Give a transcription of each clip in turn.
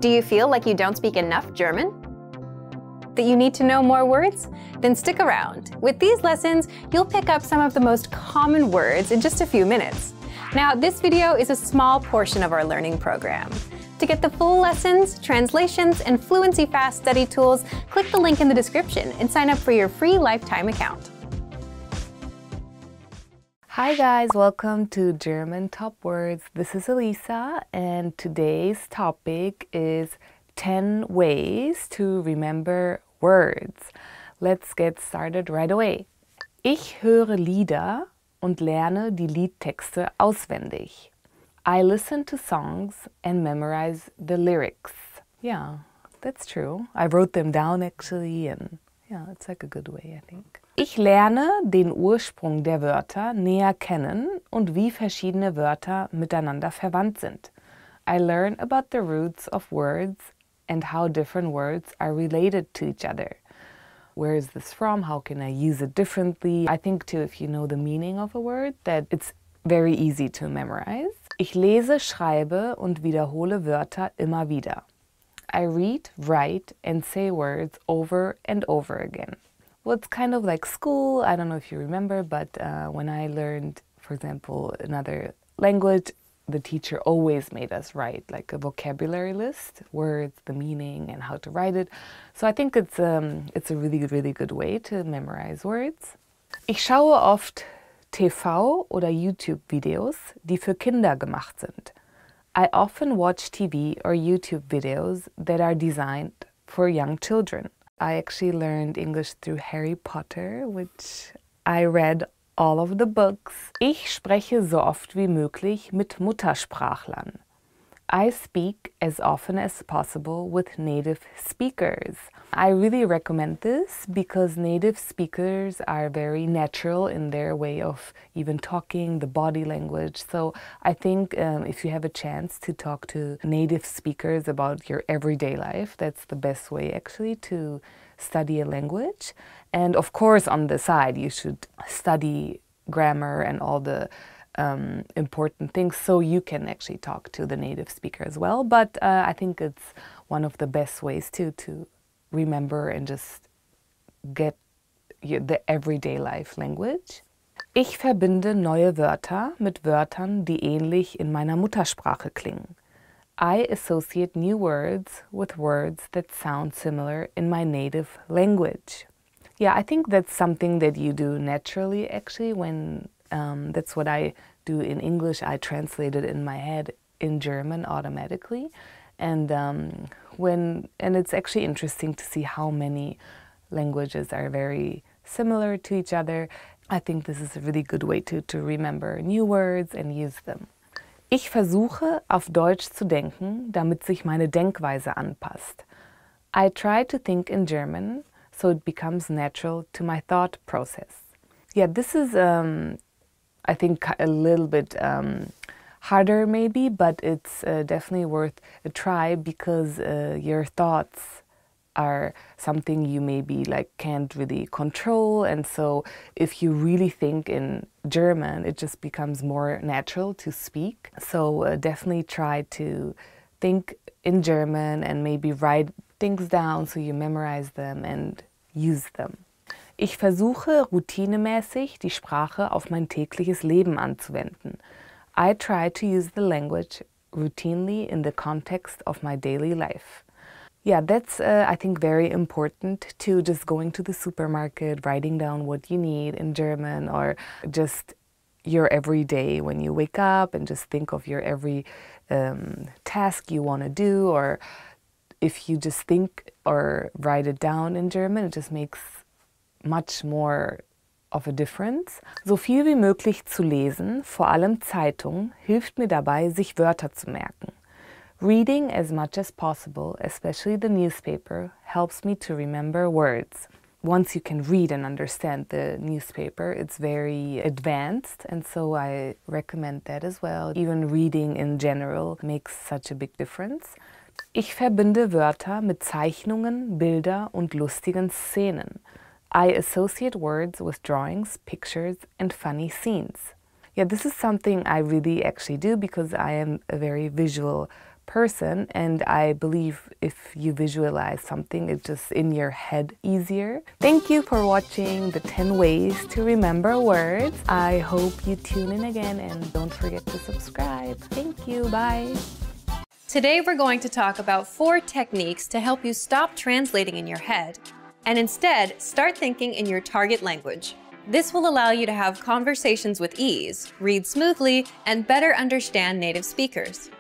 Do you feel like you don't speak enough German? That you need to know more words? Then stick around. With these lessons, you'll pick up some of the most common words in just a few minutes. Now, this video is a small portion of our learning program. To get the full lessons, translations, and Fluency Fast study tools, click the link in the description and sign up for your free lifetime account. Hi guys, welcome to German Top Words. This is Elisa and today's topic is 10 ways to remember words. Let's get started right away. Ich höre Lieder und lerne die Liedtexte auswendig. I listen to songs and memorize the lyrics. Yeah, that's true. I wrote them down actually and yeah, it's like a good way, I think. Ich lerne den Ursprung der Wörter näher kennen und wie verschiedene Wörter miteinander verwandt sind. I learn about the roots of words and how different words are related to each other. Where is this from? How can I use it differently? I think too, if you know the meaning of a word, that it's very easy to memorize. Ich lese, schreibe und wiederhole Wörter immer wieder. I read, write, and say words over and over again. Well, it's kind of like school. I don't know if you remember, but when I learned, for example, another language, the teacher always made us write like a vocabulary list, words, the meaning, and how to write it. So I think it's a really, really good way to memorize words. Ich schaue oft TV oder YouTube-Videos, die für Kinder gemacht sind. I often watch TV or YouTube videos that are designed for young children. I actually learned English through Harry Potter, which I read all of the books. Ich spreche so oft wie möglich mit Muttersprachlern. I speak as often as possible with native speakers. I really recommend this because native speakers are very natural in their way of even talking, the body language. So I think if you have a chance to talk to native speakers about your everyday life, that's the best way actually to study a language. And of course on the side you should study grammar and all the important things so you can actually talk to the native speaker as well. But I think it's one of the best ways to remember and just get the everyday life language. Ich verbinde neue Wörter mit Wörtern, die ähnlich in meiner Muttersprache klingen. I associate new words with words that sound similar in my native language. Yeah, I think that's something that you do naturally actually when that's what I do in English. I translate it in my head in German automatically. And it's actually interesting to see how many languages are very similar to each other. I think this is a really good way to remember new words and use them. Ich versuche, auf Deutsch zu denken, damit sich meine Denkweise anpasst. I try to think in German, so it becomes natural to my thought process. Yeah, this is, I think, a little bit harder maybe, but it's definitely worth a try because your thoughts are something you maybe like can't really control, and so if you really think in German, it just becomes more natural to speak. So definitely try to think in German and maybe write things down so you memorize them and use them. Ich versuche routinemäßig die Sprache auf mein tägliches Leben anzuwenden. I try to use the language routinely in the context of my daily life. Yeah, that's I think very important to just going to the supermarket, writing down what you need in German, or just your everyday when you wake up and just think of your every task you want to do, or if you just think or write it down in German, it just makes much more of a difference. So viel wie möglich zu lesen, vor allem Zeitung, hilft mir dabei, sich Wörter zu merken. Reading as much as possible, especially the newspaper, helps me to remember words. Once you can read and understand the newspaper, it's very advanced, and so I recommend that as well. Even reading in general makes such a big difference. Ich verbinde Wörter mit Zeichnungen, Bilder und lustigen Szenen. I associate words with drawings, pictures, and funny scenes. Yeah, this is something I really actually do because I am a very visual person, and I believe if you visualize something, it's just in your head easier. Thank you for watching the 10 ways to remember words. I hope you tune in again and don't forget to subscribe. Thank you. Bye. Today we're going to talk about 4 techniques to help you stop translating in your head and instead start thinking in your target language. This will allow you to have conversations with ease, read smoothly, and better understand native speakers.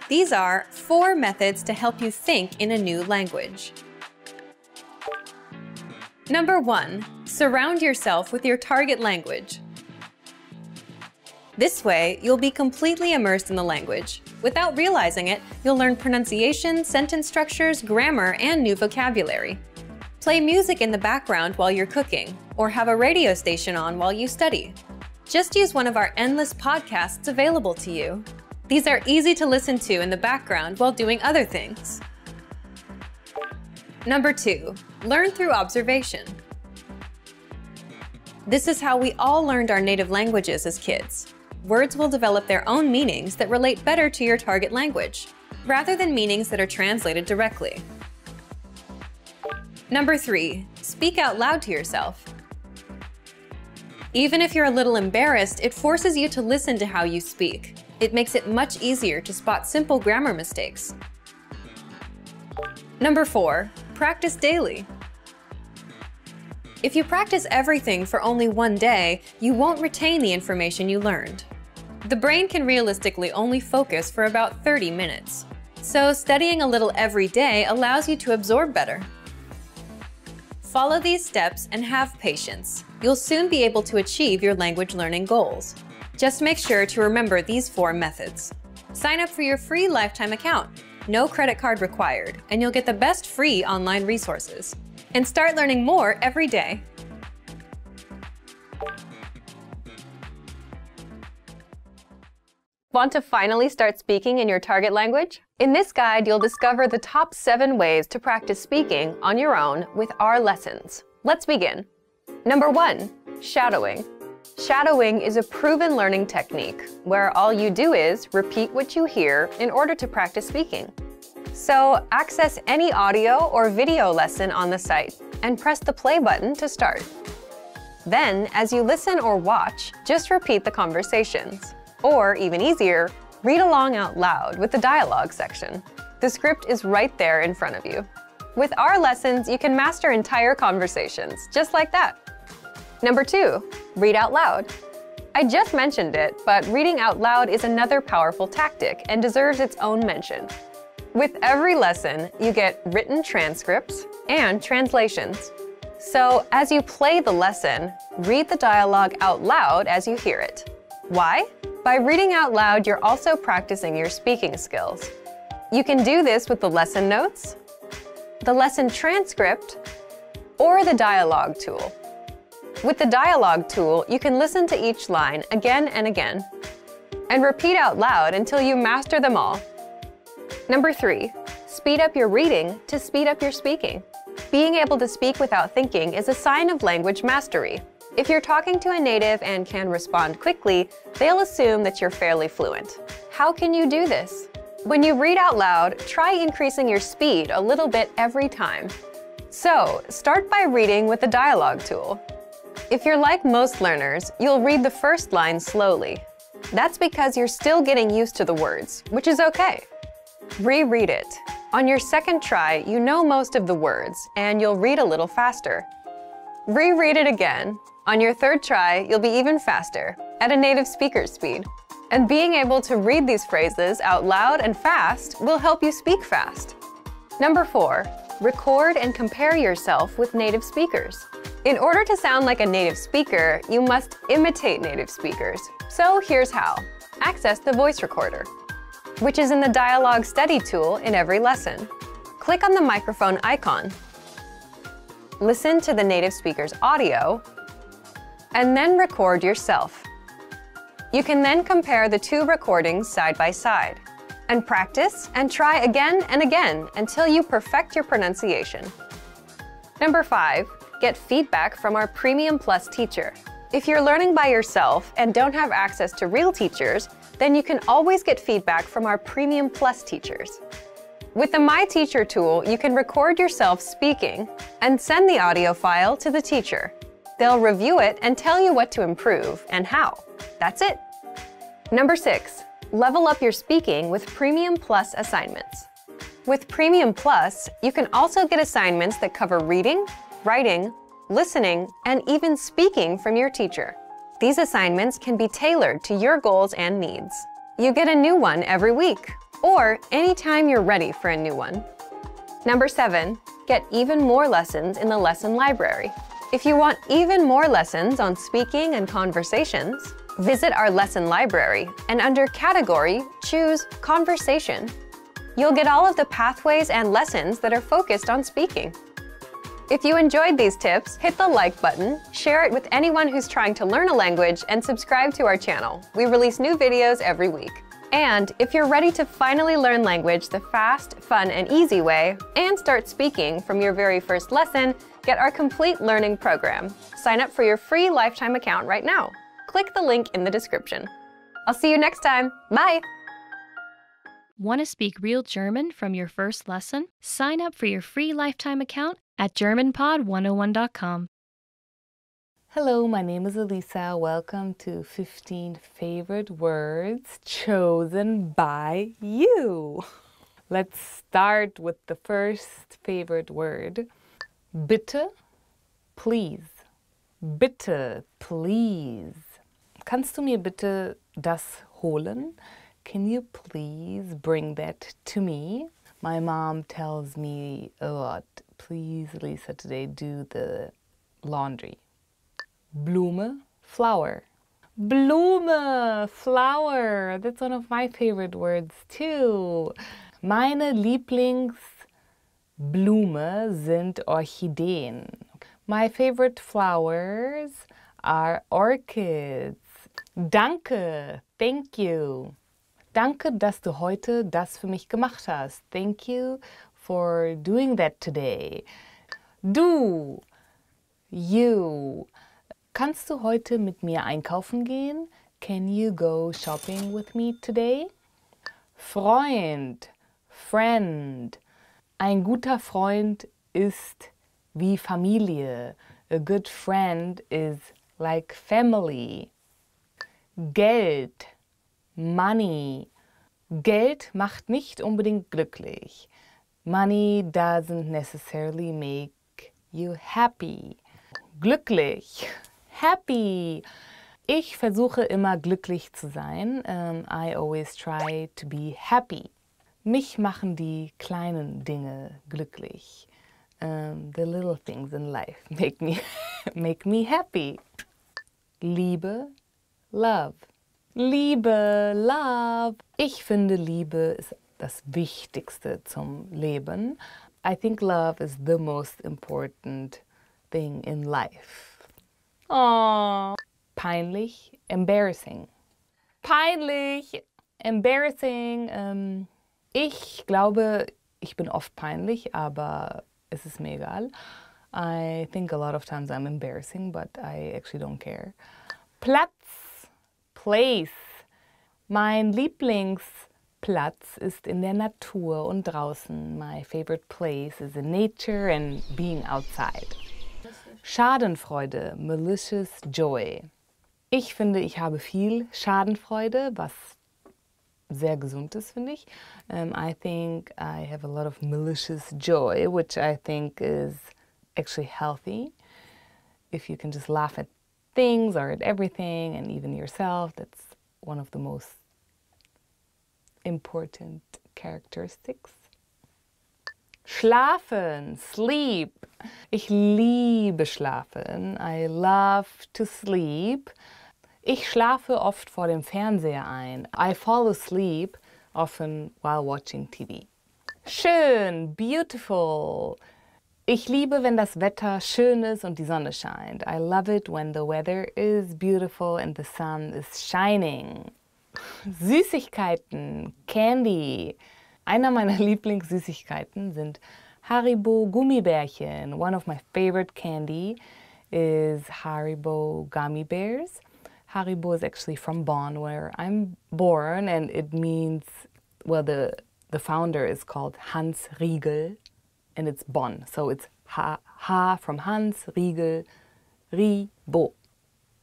These are 4 methods to help you think in a new language. Number 1, surround yourself with your target language. This way, you'll be completely immersed in the language. Without realizing it, you'll learn pronunciation, sentence structures, grammar, and new vocabulary. Play music in the background while you're cooking, or have a radio station on while you study. Just use one of our endless podcasts available to you. These are easy to listen to in the background while doing other things. Number 2, learn through observation. This is how we all learned our native languages as kids. Words will develop their own meanings that relate better to your target language, rather than meanings that are translated directly. Number 3, speak out loud to yourself. Even if you're a little embarrassed, it forces you to listen to how you speak. It makes it much easier to spot simple grammar mistakes. Number 4, practice daily. If you practice everything for only one day, you won't retain the information you learned. The brain can realistically only focus for about 30 minutes. So studying a little every day allows you to absorb better. Follow these steps and have patience. You'll soon be able to achieve your language learning goals. Just make sure to remember these 4 methods. Sign up for your free lifetime account. No credit card required, and you'll get the best free online resources. And start learning more every day. Want to finally start speaking in your target language? In this guide, you'll discover the top 7 ways to practice speaking on your own with our lessons. Let's begin. Number 1, shadowing. Shadowing is a proven learning technique where all you do is repeat what you hear in order to practice speaking. So access any audio or video lesson on the site and press the play button to start. Then, as you listen or watch, just repeat the conversations. Or, even easier, read along out loud with the dialogue section. The script is right there in front of you. With our lessons, you can master entire conversations, just like that. Number 2, read out loud. I just mentioned it, but reading out loud is another powerful tactic and deserves its own mention. With every lesson, you get written transcripts and translations. So, as you play the lesson, read the dialogue out loud as you hear it. Why? By reading out loud, you're also practicing your speaking skills. You can do this with the lesson notes, the lesson transcript, or the dialogue tool. With the dialogue tool, you can listen to each line again and again, and repeat out loud until you master them all. Number 3, speed up your reading to speed up your speaking. Being able to speak without thinking is a sign of language mastery. If you're talking to a native and can respond quickly, they'll assume that you're fairly fluent. How can you do this? When you read out loud, try increasing your speed a little bit every time. So, start by reading with the dialogue tool. If you're like most learners, you'll read the first line slowly. That's because you're still getting used to the words, which is okay. Reread it. On your second try, you know most of the words, and you'll read a little faster. Reread it again. On your third try, you'll be even faster, at a native speaker's speed. And being able to read these phrases out loud and fast will help you speak fast. Number 4, record and compare yourself with native speakers. In order to sound like a native speaker, you must imitate native speakers. So here's how. Access the voice recorder, which is in the dialogue study tool in every lesson. Click on the microphone icon. Listen to the native speaker's audio, and then record yourself. You can then compare the 2 recordings side by side, and practice and try again and again until you perfect your pronunciation. Number 5, get feedback from our Premium Plus teacher. If you're learning by yourself and don't have access to real teachers, then you can always get feedback from our Premium Plus teachers. With the My Teacher tool, you can record yourself speaking and send the audio file to the teacher. They'll review it and tell you what to improve and how. That's it. Number 6, level up your speaking with Premium Plus assignments. With Premium Plus, you can also get assignments that cover reading, writing, listening, and even speaking from your teacher. These assignments can be tailored to your goals and needs. You get a new one every week, or anytime you're ready for a new one. Number 7, get even more lessons in the lesson library. If you want even more lessons on speaking and conversations, visit our lesson library and under Category, choose Conversation. You'll get all of the pathways and lessons that are focused on speaking. If you enjoyed these tips, hit the like button, share it with anyone who's trying to learn a language, and subscribe to our channel. We release new videos every week. And if you're ready to finally learn language the fast, fun, and easy way, and start speaking from your very first lesson, get our complete learning program. Sign up for your free lifetime account right now. Click the link in the description. I'll see you next time. Bye! Want to speak real German from your first lesson? Sign up for your free lifetime account at GermanPod101.com. Hello, my name is Elisa. Welcome to 15 favorite words chosen by you. Let's start with the first favorite word. Bitte, please. Bitte, please. Kannst du mir bitte das holen? Can you please bring that to me? My mom tells me a lot. Please, Lisa, today do the laundry. Blume, flower. Blume, flower. That's one of my favorite words too. Meine Lieblingsblume sind Orchideen. My favorite flowers are orchids. Danke, thank you. Danke, dass du heute das für mich gemacht hast. Thank you for doing that today. Du, you. Kannst du heute mit mir einkaufen gehen? Can you go shopping with me today? Freund, friend. Ein guter Freund ist wie Familie. A good friend is like family. Geld, money. Geld macht nicht unbedingt glücklich. Money doesn't necessarily make you happy. Glücklich, happy. Ich versuche immer glücklich zu sein. I always try to be happy. Mich machen die kleinen Dinge glücklich. The little things in life make me happy. Liebe, love. Liebe, love. Ich finde, Liebe ist das Wichtigste zum Leben. I think love is the most important thing in life. Aww. Peinlich, embarrassing. Peinlich, embarrassing. Ich glaube, ich bin oft peinlich, aber es ist mir egal. I think a lot of times I'm embarrassing, but I actually don't care. Platz, place. Mein Lieblingsplatz ist in der Natur und draußen. My favorite place is in nature and being outside. Schadenfreude, malicious joy. Ich finde, ich habe viel Schadenfreude, was sehr gesund ist, finde ich. I think I have a lot of malicious joy, which I think is actually healthy. If you can just laugh at things or at everything and even yourself, that's one of the most important characteristics. Schlafen, sleep. Ich liebe schlafen. I love to sleep. Ich schlafe oft vor dem Fernseher ein. I fall asleep often while watching TV. Schön, beautiful. Ich liebe, wenn das Wetter schön ist und die Sonne scheint. I love it when the weather is beautiful and the sun is shining. Süßigkeiten, Candy. Einer meiner Lieblingssüßigkeiten sind Haribo Gummibärchen. One of my favorite candy is Haribo Gummy Bears. Haribo is actually from Bonn, where I'm born, and it means, well, the founder is called Hans Riegel, and it's Bonn. So it's Ha from Hans, Riegel, Ribo,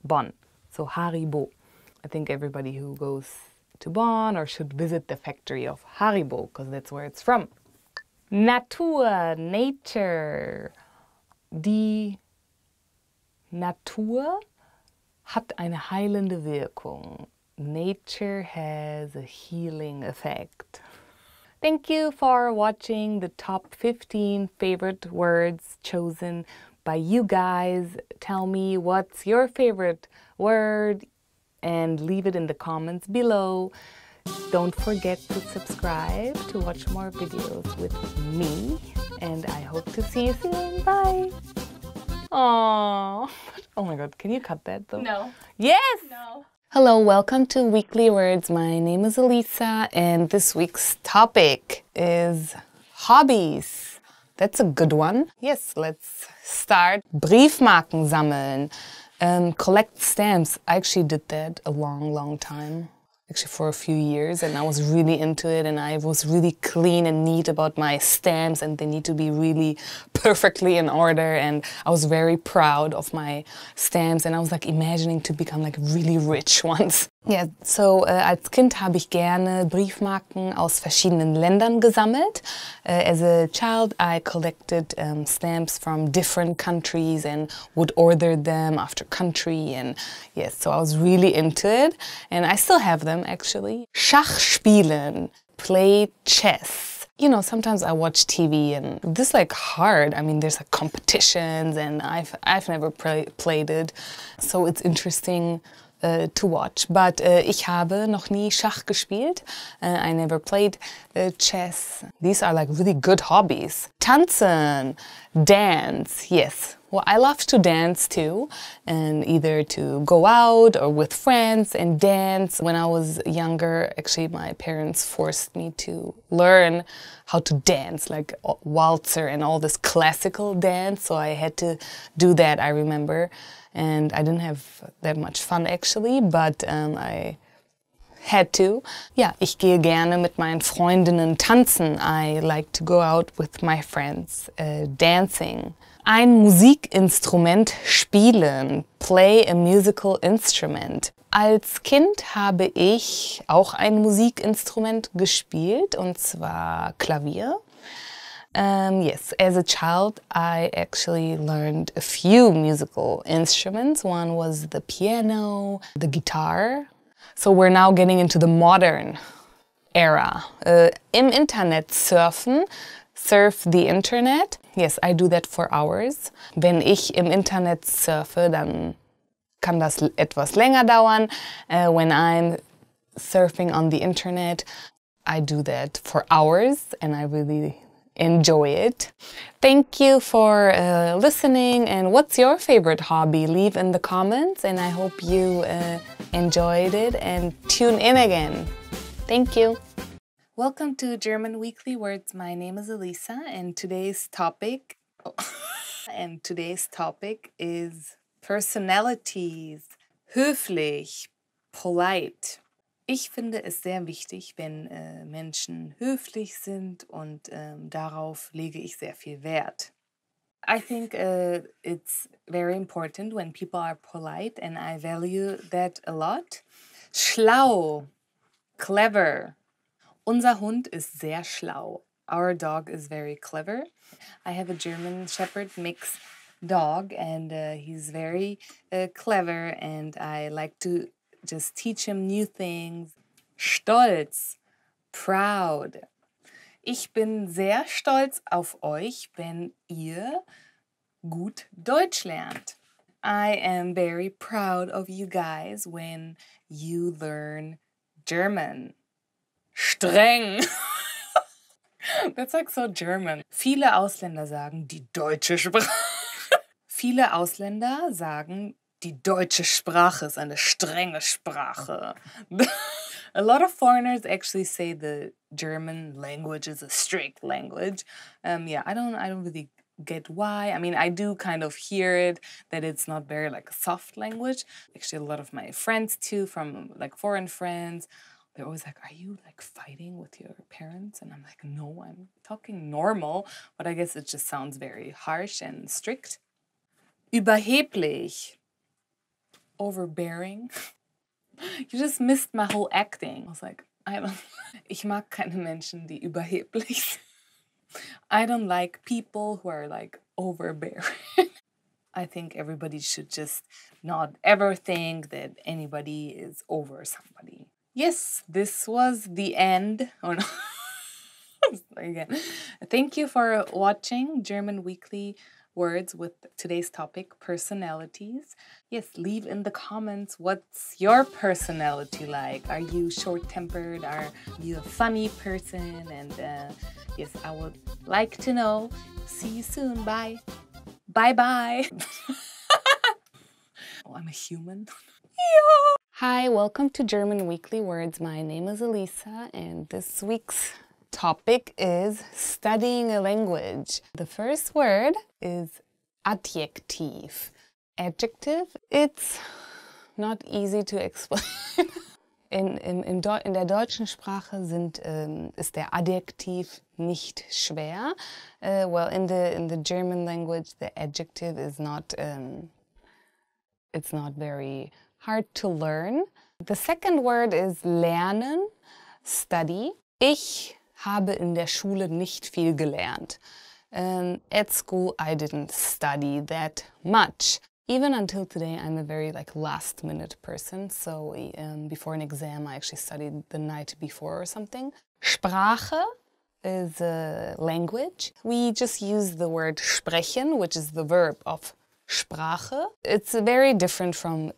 Bonn. So Haribo. I think everybody who goes to Bonn or should visit the factory of Haribo, because that's where it's from. Natur, nature. Die Natur hat eine heilende Wirkung. Nature has a healing effect. Thank you for watching the top 15 favorite words chosen by you guys. Tell me what's your favorite word and leave it in the comments below. Don't forget to subscribe to watch more videos with me, and I hope to see you soon. Bye! Aww. Oh my god, can you cut that though? No. Yes! No. Hello, welcome to Weekly Words. My name is Elisa, and this week's topic is hobbies. That's a good one. Yes, let's start. Briefmarken sammeln. Collect stamps. I actually did that a long time. Actually for a few years, and I was really into it, and I was really clean and neat about my stamps, and they need to be really perfectly in order, and I was very proud of my stamps, and I was like imagining to become like really rich once. Yeah, so als Kind habe ich gerne Briefmarken aus verschiedenen Ländern gesammelt. As a child, I collected stamps from different countries and would order them after country, and yes, so I was really into it, and I still have them actually. Schach spielen, play chess. You know, sometimes I watch TV and this is like hard. I mean, there's like competitions, and I've never played it, so it's interesting to watch. But ich habe noch nie Schach gespielt. I never played chess. These are like really good hobbies. Tanzen, dance, yes. Well, I love to dance too, and either to go out or with friends and dance. When I was younger, actually my parents forced me to learn how to dance, like waltzer and all this classical dance, so I had to do that, I remember. And I didn't have that much fun actually, but I had to. Ja, ich gehe gerne mit meinen Freundinnen tanzen. I like to go out with my friends dancing. Ein Musikinstrument spielen. Play a musical instrument. Als Kind habe ich auch ein Musikinstrument gespielt, und zwar Klavier. Yes, as a child, I actually learned a few musical instruments. One was the piano, the guitar. So we're now getting into the modern era. Im Internet surfen, surf the internet. Yes, I do that for hours. Wenn ich im Internet surfe, dann kann das etwas länger dauern. When I'm surfing on the internet, I do that for hours, and I really enjoy it. Thank you for listening, and what's your favorite hobby? Leave in the comments, and I hope you enjoyed it and tune in again. Thank you. Welcome to German Weekly Words. My name is Elisa, and today's topic is personalities. Höflich, polite. Ich finde es sehr wichtig, wenn Menschen höflich sind, und darauf lege ich sehr viel Wert. I think it's very important when people are polite, and I value that a lot. Schlau, clever. Unser Hund ist sehr schlau. Our dog is very clever. I have a German Shepherd mix dog, and he's very clever, and I like to just teach him new things. Stolz, proud. Ich bin sehr stolz auf euch, wenn ihr gut Deutsch lernt. I am very proud of you guys when you learn German. Streng. That's like so German. Viele Ausländer sagen die deutsche Sprache. Viele Ausländer sagen, die deutsche Sprache ist eine strenge Sprache. A lot of foreigners actually say the German language is a strict language. Yeah, I don't really get why. I mean, I do kind of hear it, that it's not very like a soft language. Actually, a lot of my friends too, from like foreign friends, they're always like, are you like fighting with your parents? And I'm like, no, I'm talking normal, but I guess it just sounds very harsh and strict. Überheblich. Overbearing. You just missed my whole acting. I was like, ich mag keine Menschen, die überheblich sind. I don't like people who are like overbearing. I think everybody should just not ever think that anybody is over somebody. Yes, this was the end. Oh no. Again. Thank you for watching German Weekly Words with today's topic, personalities. Yes, leave in the comments what's your personality like. Are you short-tempered? Are you a funny person? And yes, I would like to know. See you soon. Bye. Bye-bye. Oh, I'm a human. Yeah. Hi, welcome to German Weekly Words. My name is Elisa, and this week's topic is studying a language. The first word is Adjektiv. Adjective, it's not easy to explain. In der deutschen Sprache ist der Adjektiv nicht schwer. Well, in the German language, the adjective is not, it's not very hard to learn. The second word is lernen, study. Ich habe in der Schule nicht viel gelernt. At school, I didn't study that much. Even until today, I'm a very last-minute person. So before an exam, I actually studied the night before or something. Sprache is a language. We just use the word sprechen, which is the verb of Sprache. It's very different from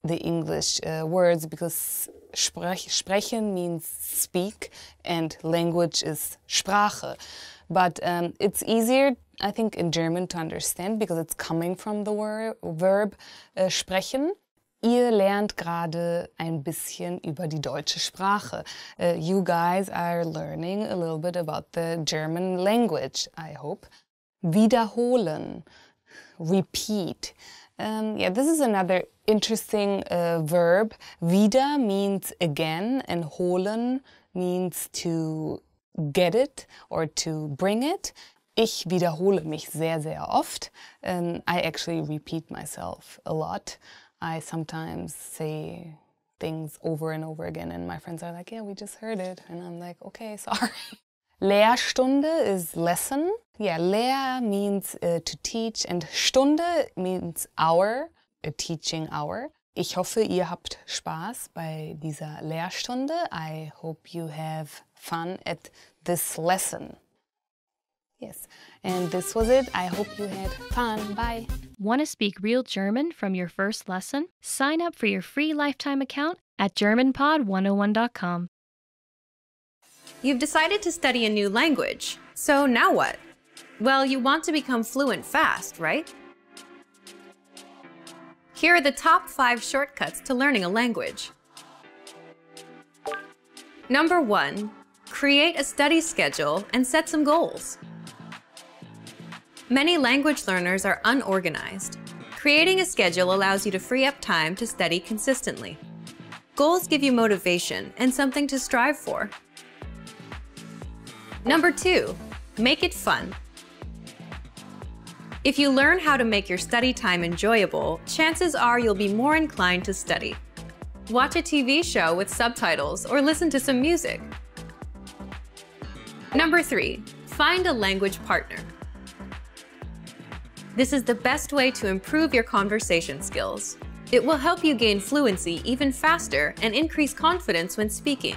the English words because sprechen means speak and language is Sprache. But it's easier, I think, in German to understand because it's coming from the verb sprechen. Ihr lernt gerade ein bisschen über die deutsche Sprache. You guys are learning a little bit about the German language, I hope. Wiederholen, repeat. Yeah, this is another interesting verb. Wieder means again and holen means to get it or to bring it. Ich wiederhole mich sehr, sehr oft. I actually repeat myself a lot. I sometimes say things over and over again and my friends are like, yeah, we just heard it. And I'm like, okay, sorry. Lehrstunde is lesson. Yeah, Lehr means to teach and Stunde means hour, a teaching hour. Ich hoffe, ihr habt Spaß bei dieser Lehrstunde. I hope you have fun at this lesson. Yes, and this was it. I hope you had fun. Bye. Want to speak real German from your first lesson? Sign up for your free lifetime account at GermanPod101.com. You've decided to study a new language, so now what? Well, you want to become fluent fast, right? Here are the top 5 shortcuts to learning a language. Number 1, create a study schedule and set some goals. Many language learners are unorganized. Creating a schedule allows you to free up time to study consistently. Goals give you motivation and something to strive for. Number 2, make it fun. If you learn how to make your study time enjoyable, chances are you'll be more inclined to study. Watch a TV show with subtitles or listen to some music. Number 3, find a language partner. This is the best way to improve your conversation skills. It will help you gain fluency even faster and increase confidence when speaking.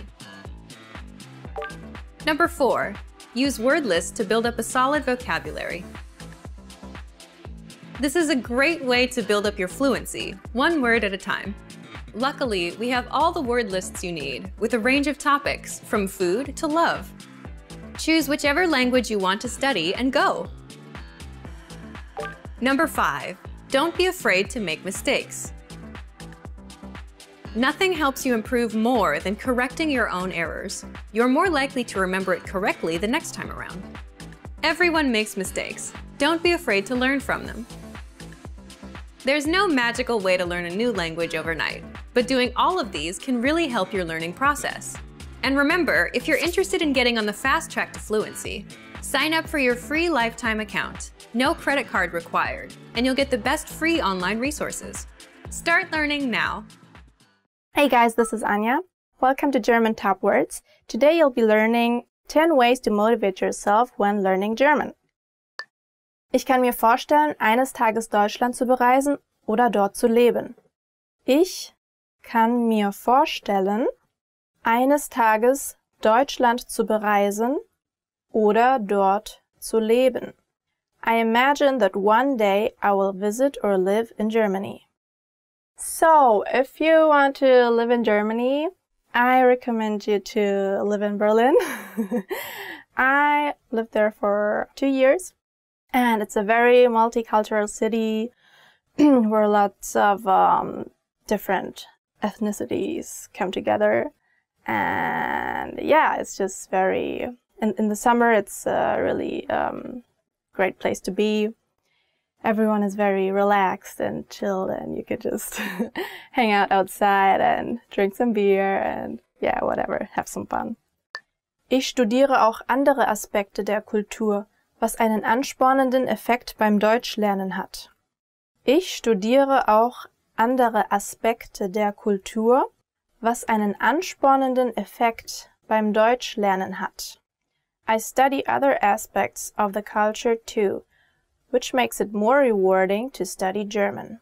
Number 4, use word lists to build up a solid vocabulary. This is a great way to build up your fluency, one word at a time. Luckily, we have all the word lists you need, with a range of topics, from food to love. Choose whichever language you want to study and go. Number 5, don't be afraid to make mistakes. Nothing helps you improve more than correcting your own errors. You're more likely to remember it correctly the next time around. Everyone makes mistakes. Don't be afraid to learn from them. There's no magical way to learn a new language overnight, but doing all of these can really help your learning process. And remember, if you're interested in getting on the fast track to fluency, sign up for your free lifetime account. No credit card required, and you'll get the best free online resources. Start learning now. Hey guys, this is Anja. Welcome to German Top Words. Today you'll be learning 10 ways to motivate yourself when learning German. Ich kann mir vorstellen, eines Tages Deutschland zu bereisen oder dort zu leben. Ich kann mir vorstellen, eines Tages Deutschland zu bereisen oder dort zu leben. I imagine that one day I will visit or live in Germany. So, if you want to live in Germany, I recommend you to live in Berlin. I lived there for 2 years, and it's a very multicultural city where lots of different ethnicities come together. And yeah, it's just very... In the summer, it's a really great place to be. Everyone is very relaxed and chilled, and you could just hang out outside and drink some beer and yeah, whatever, have some fun. Ich studiere auch andere Aspekte der Kultur, was einen anspornenden Effekt beim Deutschlernen hat. Ich studiere auch andere Aspekte der Kultur, was einen anspornenden Effekt beim Deutschlernen hat. I study other aspects of the culture too, which makes it more rewarding to study German.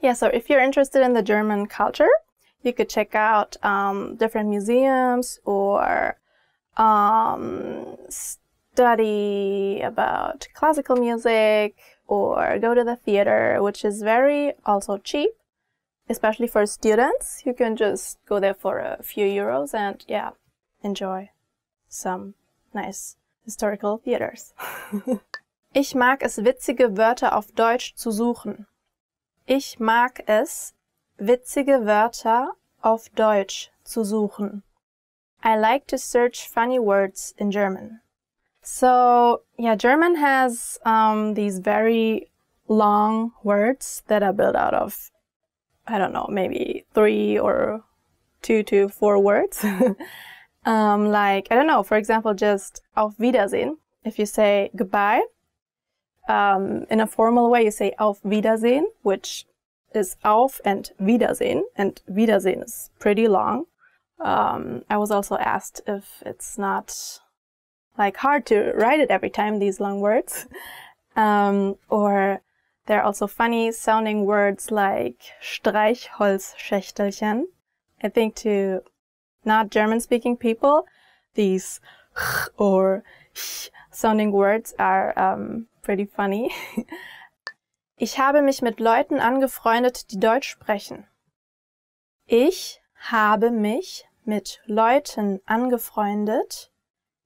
Yeah, so if you're interested in the German culture, you could check out different museums or study about classical music or go to the theater, which is very also cheap, especially for students. You can just go there for a few euros and yeah, enjoy some nice historical theaters. Ich mag es, witzige Wörter auf Deutsch zu suchen. Ich mag es, witzige Wörter auf Deutsch zu suchen. I like to search funny words in German. So, yeah, German has these very long words that are built out of, I don't know, maybe 3 or 2 to 4 words. Like, I don't know, for example, just auf Wiedersehen. If you say goodbye, in a formal way, you say auf Wiedersehen, which is auf and Wiedersehen, and Wiedersehen is pretty long. I was also asked if it's not like hard to write it every time, these long words. Or there are also funny sounding words like Streichholzschächtelchen. I think to not German-speaking people, these or sounding words are pretty funny. Ich habe mich mit Leuten angefreundet, die Deutsch sprechen. Ich habe mich mit Leuten angefreundet,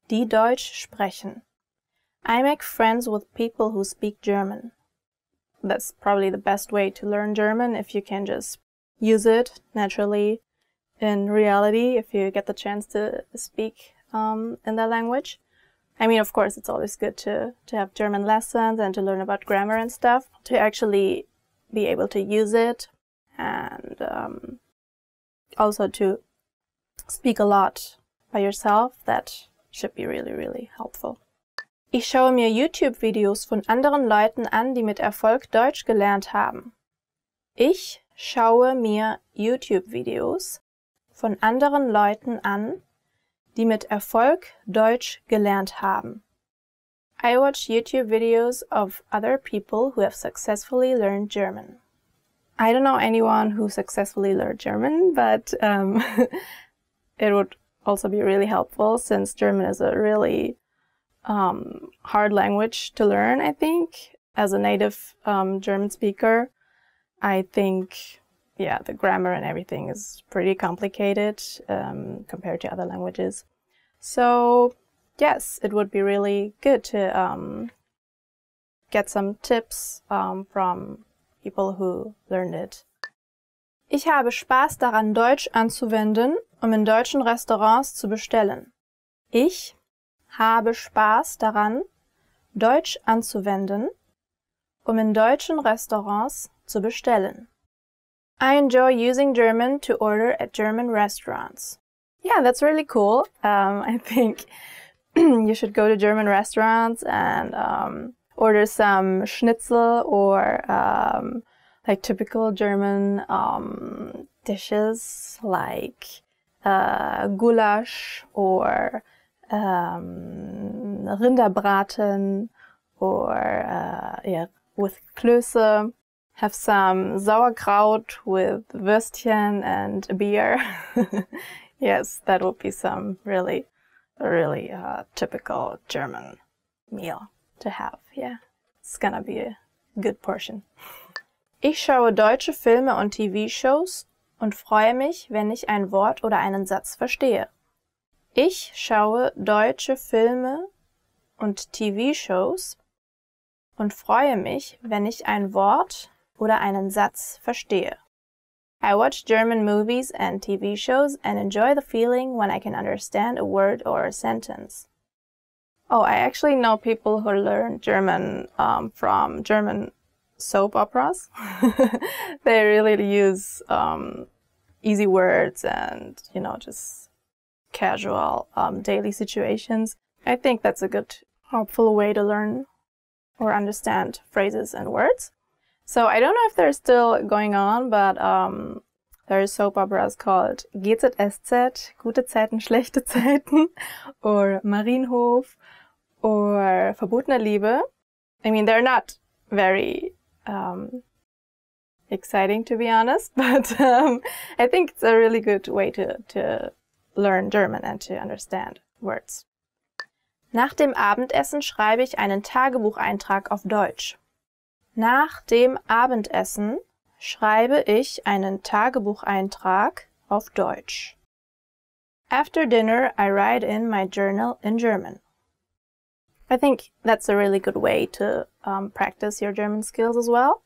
die Deutsch sprechen. I make friends with people who speak German. That's probably the best way to learn German, if you can just use it naturally in reality, if you get the chance to speak in that language. I mean, of course, it's always good to have German lessons and to learn about grammar and stuff, to actually be able to use it and also to speak a lot by yourself. That should be really, really helpful. Ich schaue mir YouTube-Videos von anderen Leuten an, die mit Erfolg Deutsch gelernt haben. Ich schaue mir YouTube-Videos von anderen Leuten an, die mit Erfolg Deutsch gelernt haben. I watch YouTube videos of other people who have successfully learned German. I don't know anyone who successfully learned German, but it would also be really helpful since German is a really hard language to learn, I think. As a native German speaker, I think, yeah, the grammar and everything is pretty complicated compared to other languages. So, yes, it would be really good to get some tips from people who learned it. Ich habe Spaß daran, Deutsch anzuwenden, in deutschen Restaurants zu bestellen. Ich habe Spaß daran, Deutsch anzuwenden, in deutschen Restaurants zu bestellen. I enjoy using German to order at German restaurants. Yeah, that's really cool. I think you should go to German restaurants and order some schnitzel or like typical German dishes like Gulasch or Rinderbraten or with Klöße. Have some sauerkraut with Würstchen and a beer. Yes, that would be some really typical German meal to have. Yeah, it's gonna be a good portion. Ich schaue deutsche Filme und TV-Shows und freue mich, wenn ich ein Wort oder einen Satz verstehe. Ich schaue deutsche Filme und TV-Shows und freue mich, wenn ich ein Wort oder einen Satz verstehe. I watch German movies and TV shows and enjoy the feeling when I can understand a word or a sentence. Oh, I actually know people who learn German from German soap operas. They really use easy words and, you know, just casual daily situations. I think that's a good, helpful way to learn or understand phrases and words. So I don't know if they're still going on, but there are soap operas called GZSZ, Gute Zeiten, Schlechte Zeiten, or Marienhof, or Verbotene Liebe. I mean, they're not very exciting, to be honest, but I think it's a really good way to learn German and to understand words. Nach dem Abendessen schreibe ich einen Tagebucheintrag auf Deutsch. Nach dem Abendessen schreibe ich einen Tagebucheintrag auf Deutsch. After dinner, I write in my journal in German. I think that's a really good way to practice your German skills as well,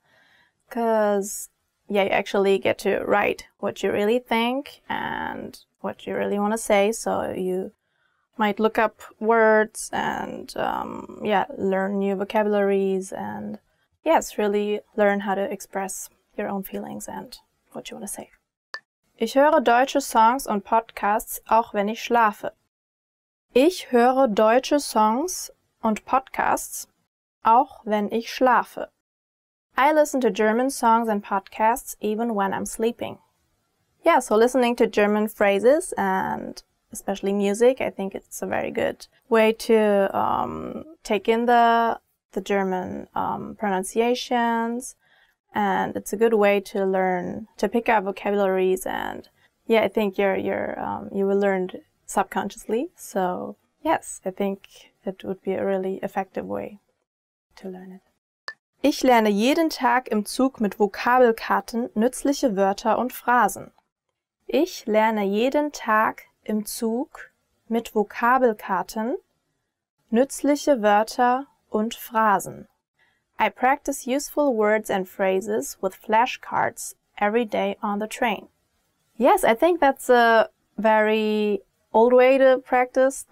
because yeah, you actually get to write what you really think and what you really want to say, so you might look up words and learn new vocabularies and yes, really learn how to express your own feelings and what you want to say. Ich höre deutsche Songs und Podcasts, auch wenn ich schlafe. Ich höre deutsche Songs und Podcasts, auch wenn ich schlafe. I listen to German songs and podcasts even when I'm sleeping. Yeah, so listening to German phrases and especially music, I think it's a very good way to take in the German pronunciations, and it's a good way to learn to pick up vocabularies, and yeah, I think you will learn subconsciously. So yes, I think it would be a really effective way to learn it. Ich lerne jeden Tag im Zug mit Vokabelkarten nützliche Wörter und Phrasen. Ich lerne jeden Tag im Zug mit Vokabelkarten nützliche Wörter und Phrasen. I practice useful words and phrases with flashcards every day on the train. Yes, I think that's a very old way to practice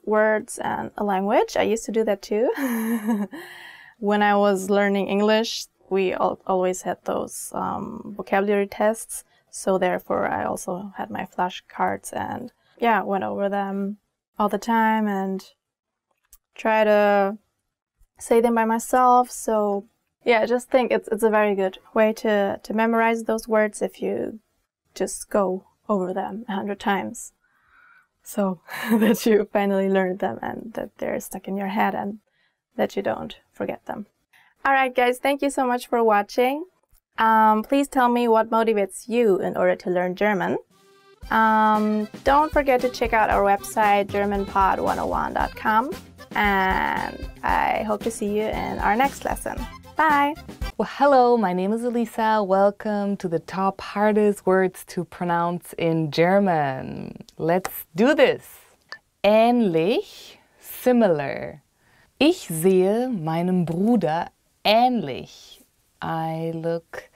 words and a language. I used to do that too. When I was learning English, we always had those vocabulary tests, so therefore I also had my flashcards and yeah, went over them all the time and try to say them by myself. So yeah, I just think it's a very good way to memorize those words if you just go over them 100 times. So that you finally learned them and that they're stuck in your head and that you don't forget them. Alright guys, thank you so much for watching. Please tell me what motivates you in order to learn German. Don't forget to check out our website, germanpod101.com, and I hope to see you in our next lesson. Bye! Well, hello, my name is Elisa. Welcome to the top hardest words to pronounce in German. Let's do this! Ähnlich, similar. Ich sehe meinem Bruder ähnlich. I look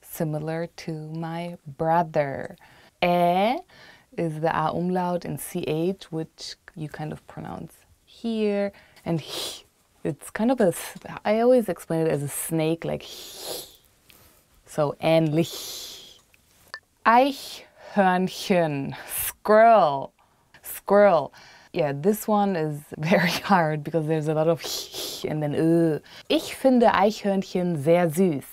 similar to my brother. Is the A umlaut in CH, which you kind of pronounce here, and it's kind of I always explain it as a snake, like so ähnlich. Eichhörnchen, squirrel, squirrel. Yeah, this one is very hard because there's a lot of and then Ich finde Eichhörnchen sehr süß.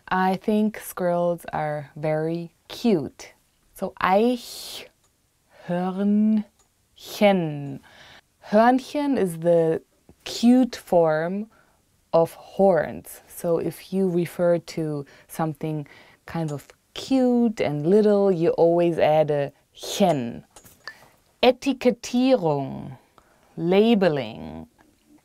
I think squirrels are very cute. So Eichhörnchen. Hörnchen is the cute form of horns. So if you refer to something kind of cute and little, you always add a chen. Etikettierung, labeling.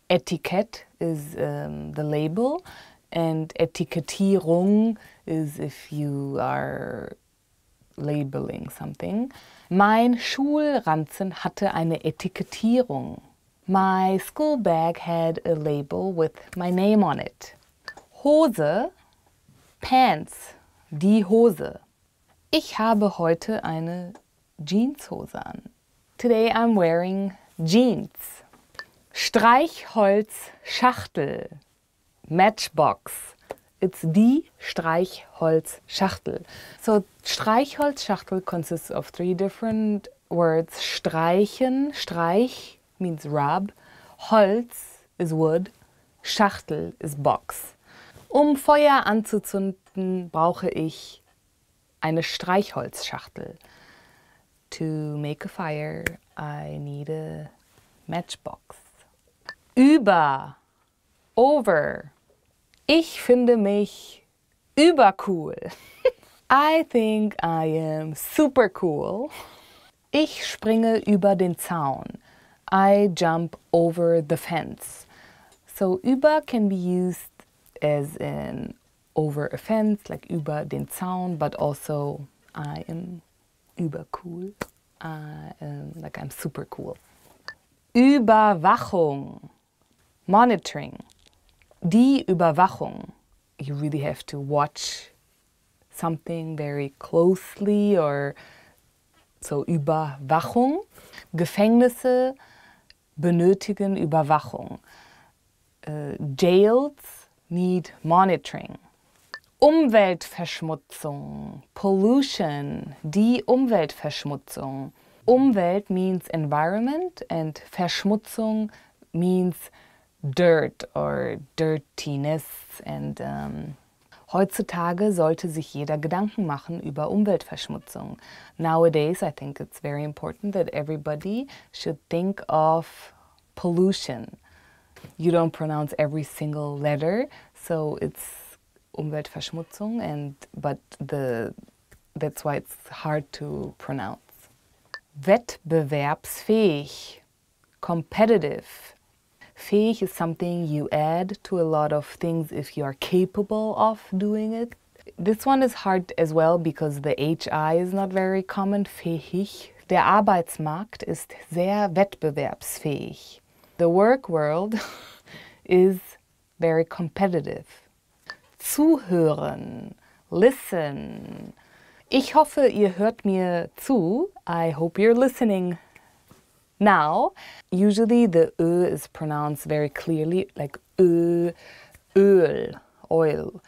Etikett is the label, and Etikettierung is if you are labeling something. Mein Schulranzen hatte eine Etikettierung. My school bag had a label with my name on it. Hose, pants, die Hose. Ich habe heute eine Jeanshose an. Today I'm wearing jeans. Streichholzschachtel, matchbox. It's die Streichholzschachtel. So Streichholzschachtel consists of 3 different words. Streichen, Streich means rub. Holz is wood. Schachtel is box. Feuer anzuzünden, brauche ich eine Streichholzschachtel. To make a fire, I need a matchbox. Über, over. Ich finde mich übercool. I think I am super cool. Ich springe über den Zaun. I jump over the fence. So über can be used as in over a fence, like über den Zaun, but also I am übercool. Like I'm super cool. Überwachung, monitoring. Die Überwachung. You really have to watch something very closely, or so Überwachung. Gefängnisse benötigen Überwachung. Jails need monitoring. Umweltverschmutzung, pollution, die Umweltverschmutzung. Umwelt means environment and Verschmutzung means dirt or dirtiness. And heutzutage sollte sich jeder Gedanken machen über Umweltverschmutzung. Nowadays, I think it's very important that everybody should think of pollution. You don't pronounce every single letter, so it's Umweltverschmutzung, but that's why it's hard to pronounce. Wettbewerbsfähig, competitive. Fähig is something you add to a lot of things if you are capable of doing it. This one is hard as well because the HI is not very common. Fähig. Der Arbeitsmarkt ist sehr wettbewerbsfähig. The work world is very competitive. Zuhören, listen. Ich hoffe, ihr hört mir zu. I hope you're listening now. Usually the Ö is pronounced very clearly, like Ö, Öl, oil.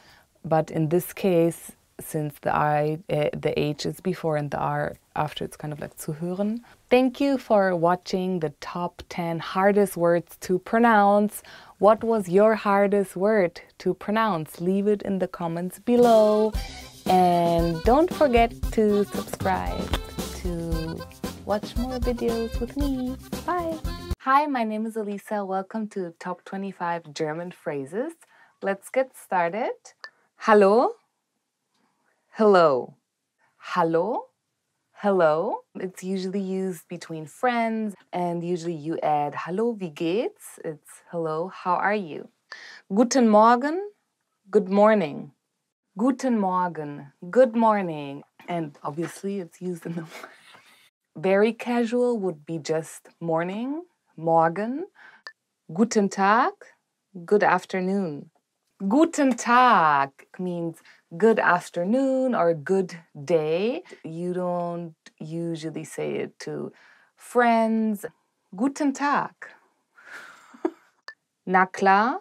But in this case, since the H is before and the R after, it's kind of like zuhören. Thank you for watching the top 10 hardest words to pronounce. What was your hardest word to pronounce? Leave it in the comments below. And don't forget to subscribe to watch more videos with me. Bye! Hi, my name is Elisa. Welcome to Top 25 German Phrases. Let's get started. Hallo? Hello. Hallo? Hello. It's usually used between friends, and usually you add Hallo, wie geht's? It's hello, how are you? Guten Morgen, good morning. Guten Morgen, good morning. And obviously it's used in the very casual would be just morning, morgen. Guten Tag, good afternoon. Guten Tag means good afternoon or good day. You don't usually say it to friends. Guten Tag. Na klar,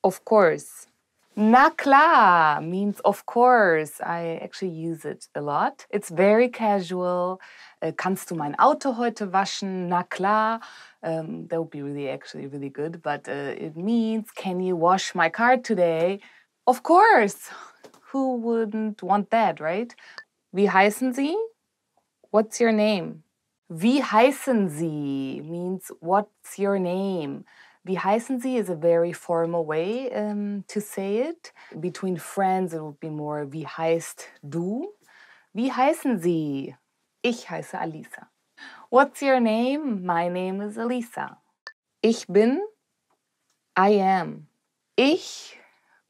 of course. Na klar means of course. I actually use it a lot. It's very casual. Kannst du mein Auto heute waschen? Na klar. That would be really good. But it means, can you wash my car today? Of course. Who wouldn't want that, right? Wie heißen Sie? What's your name? Wie heißen Sie means what's your name? Wie heißen Sie is a very formal way to say it. Between friends, it would be more wie heißt du? Wie heißen Sie? Ich heiße Alisa. What's your name? My name is Alisa. Ich bin, I am. Ich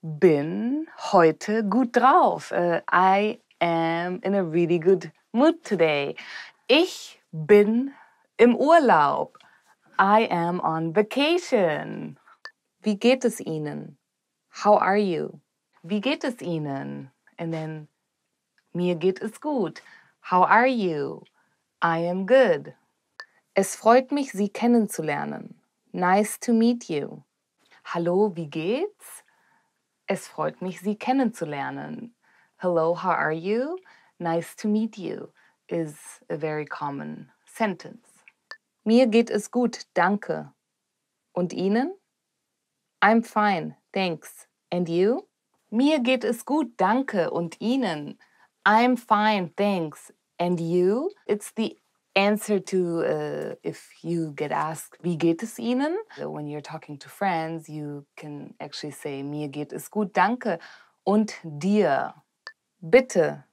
bin heute gut drauf. I am in a really good mood today. Ich bin im Urlaub. I am on vacation. Wie geht es Ihnen? How are you? Wie geht es Ihnen? And then, mir geht es gut. How are you? I am good. Es freut mich, Sie kennenzulernen. Nice to meet you. Hallo, wie geht's? Es freut mich, Sie kennenzulernen. Hello, how are you? Nice to meet you is a very common sentence. Mir geht es gut, danke. Und Ihnen? I'm fine, thanks. And you? Mir geht es gut, danke. Und Ihnen? I'm fine, thanks. And you? It's the answer to if you get asked, wie geht es Ihnen? When you're talking to friends, you can actually say, mir geht es gut, danke. Und dir? Bitte,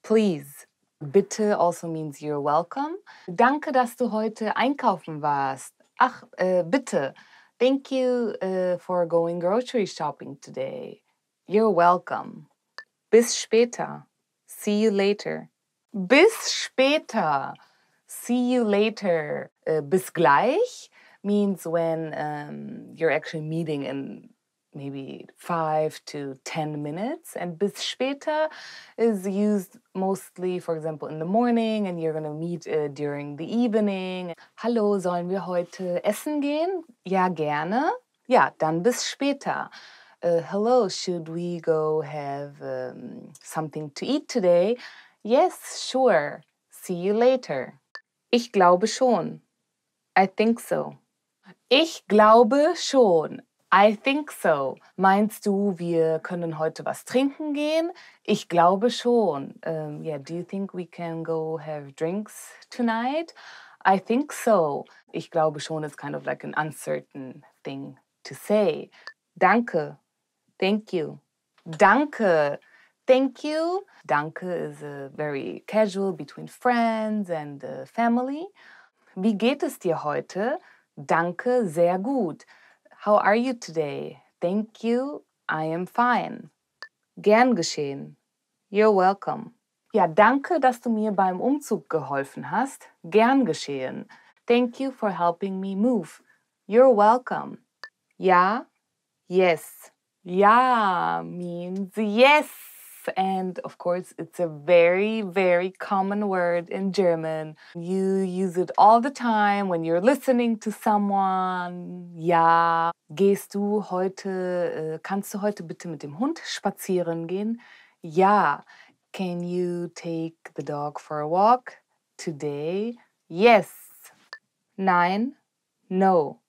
please. Bitte also means you're welcome. Danke, dass du heute einkaufen warst. Ach, bitte. Thank you for going grocery shopping today. You're welcome. Bis später. See you later. Bis später. See you later. Bis gleich means when you're actually meeting in maybe 5 to 10 minutes. And bis später is used mostly, for example, in the morning and you're going to meet during the evening. Hallo, sollen wir heute essen gehen? Ja, gerne. Ja, dann bis später. Hello, should we go have something to eat today? Yes, sure. See you later. Ich glaube schon. I think so. Ich glaube schon. I think so. Meinst du, wir können heute was trinken gehen? Ich glaube schon. Yeah, do you think we can go have drinks tonight? I think so. Ich glaube schon is kind of like an uncertain thing to say. Danke. Thank you. Danke. Thank you. Danke is very casual between friends and family. Wie geht es dir heute? Danke, sehr gut. How are you today? Thank you, I am fine. Gern geschehen. You're welcome. Ja, danke, dass du mir beim Umzug geholfen hast. Gern geschehen. Thank you for helping me move. You're welcome. Ja, yes. Ja means yes. And of course, it's a very, very common word in German. You use it all the time when you're listening to someone. Ja, kannst du heute bitte mit dem Hund spazieren gehen? Ja. Can you take the dog for a walk today? Yes. Nein, no.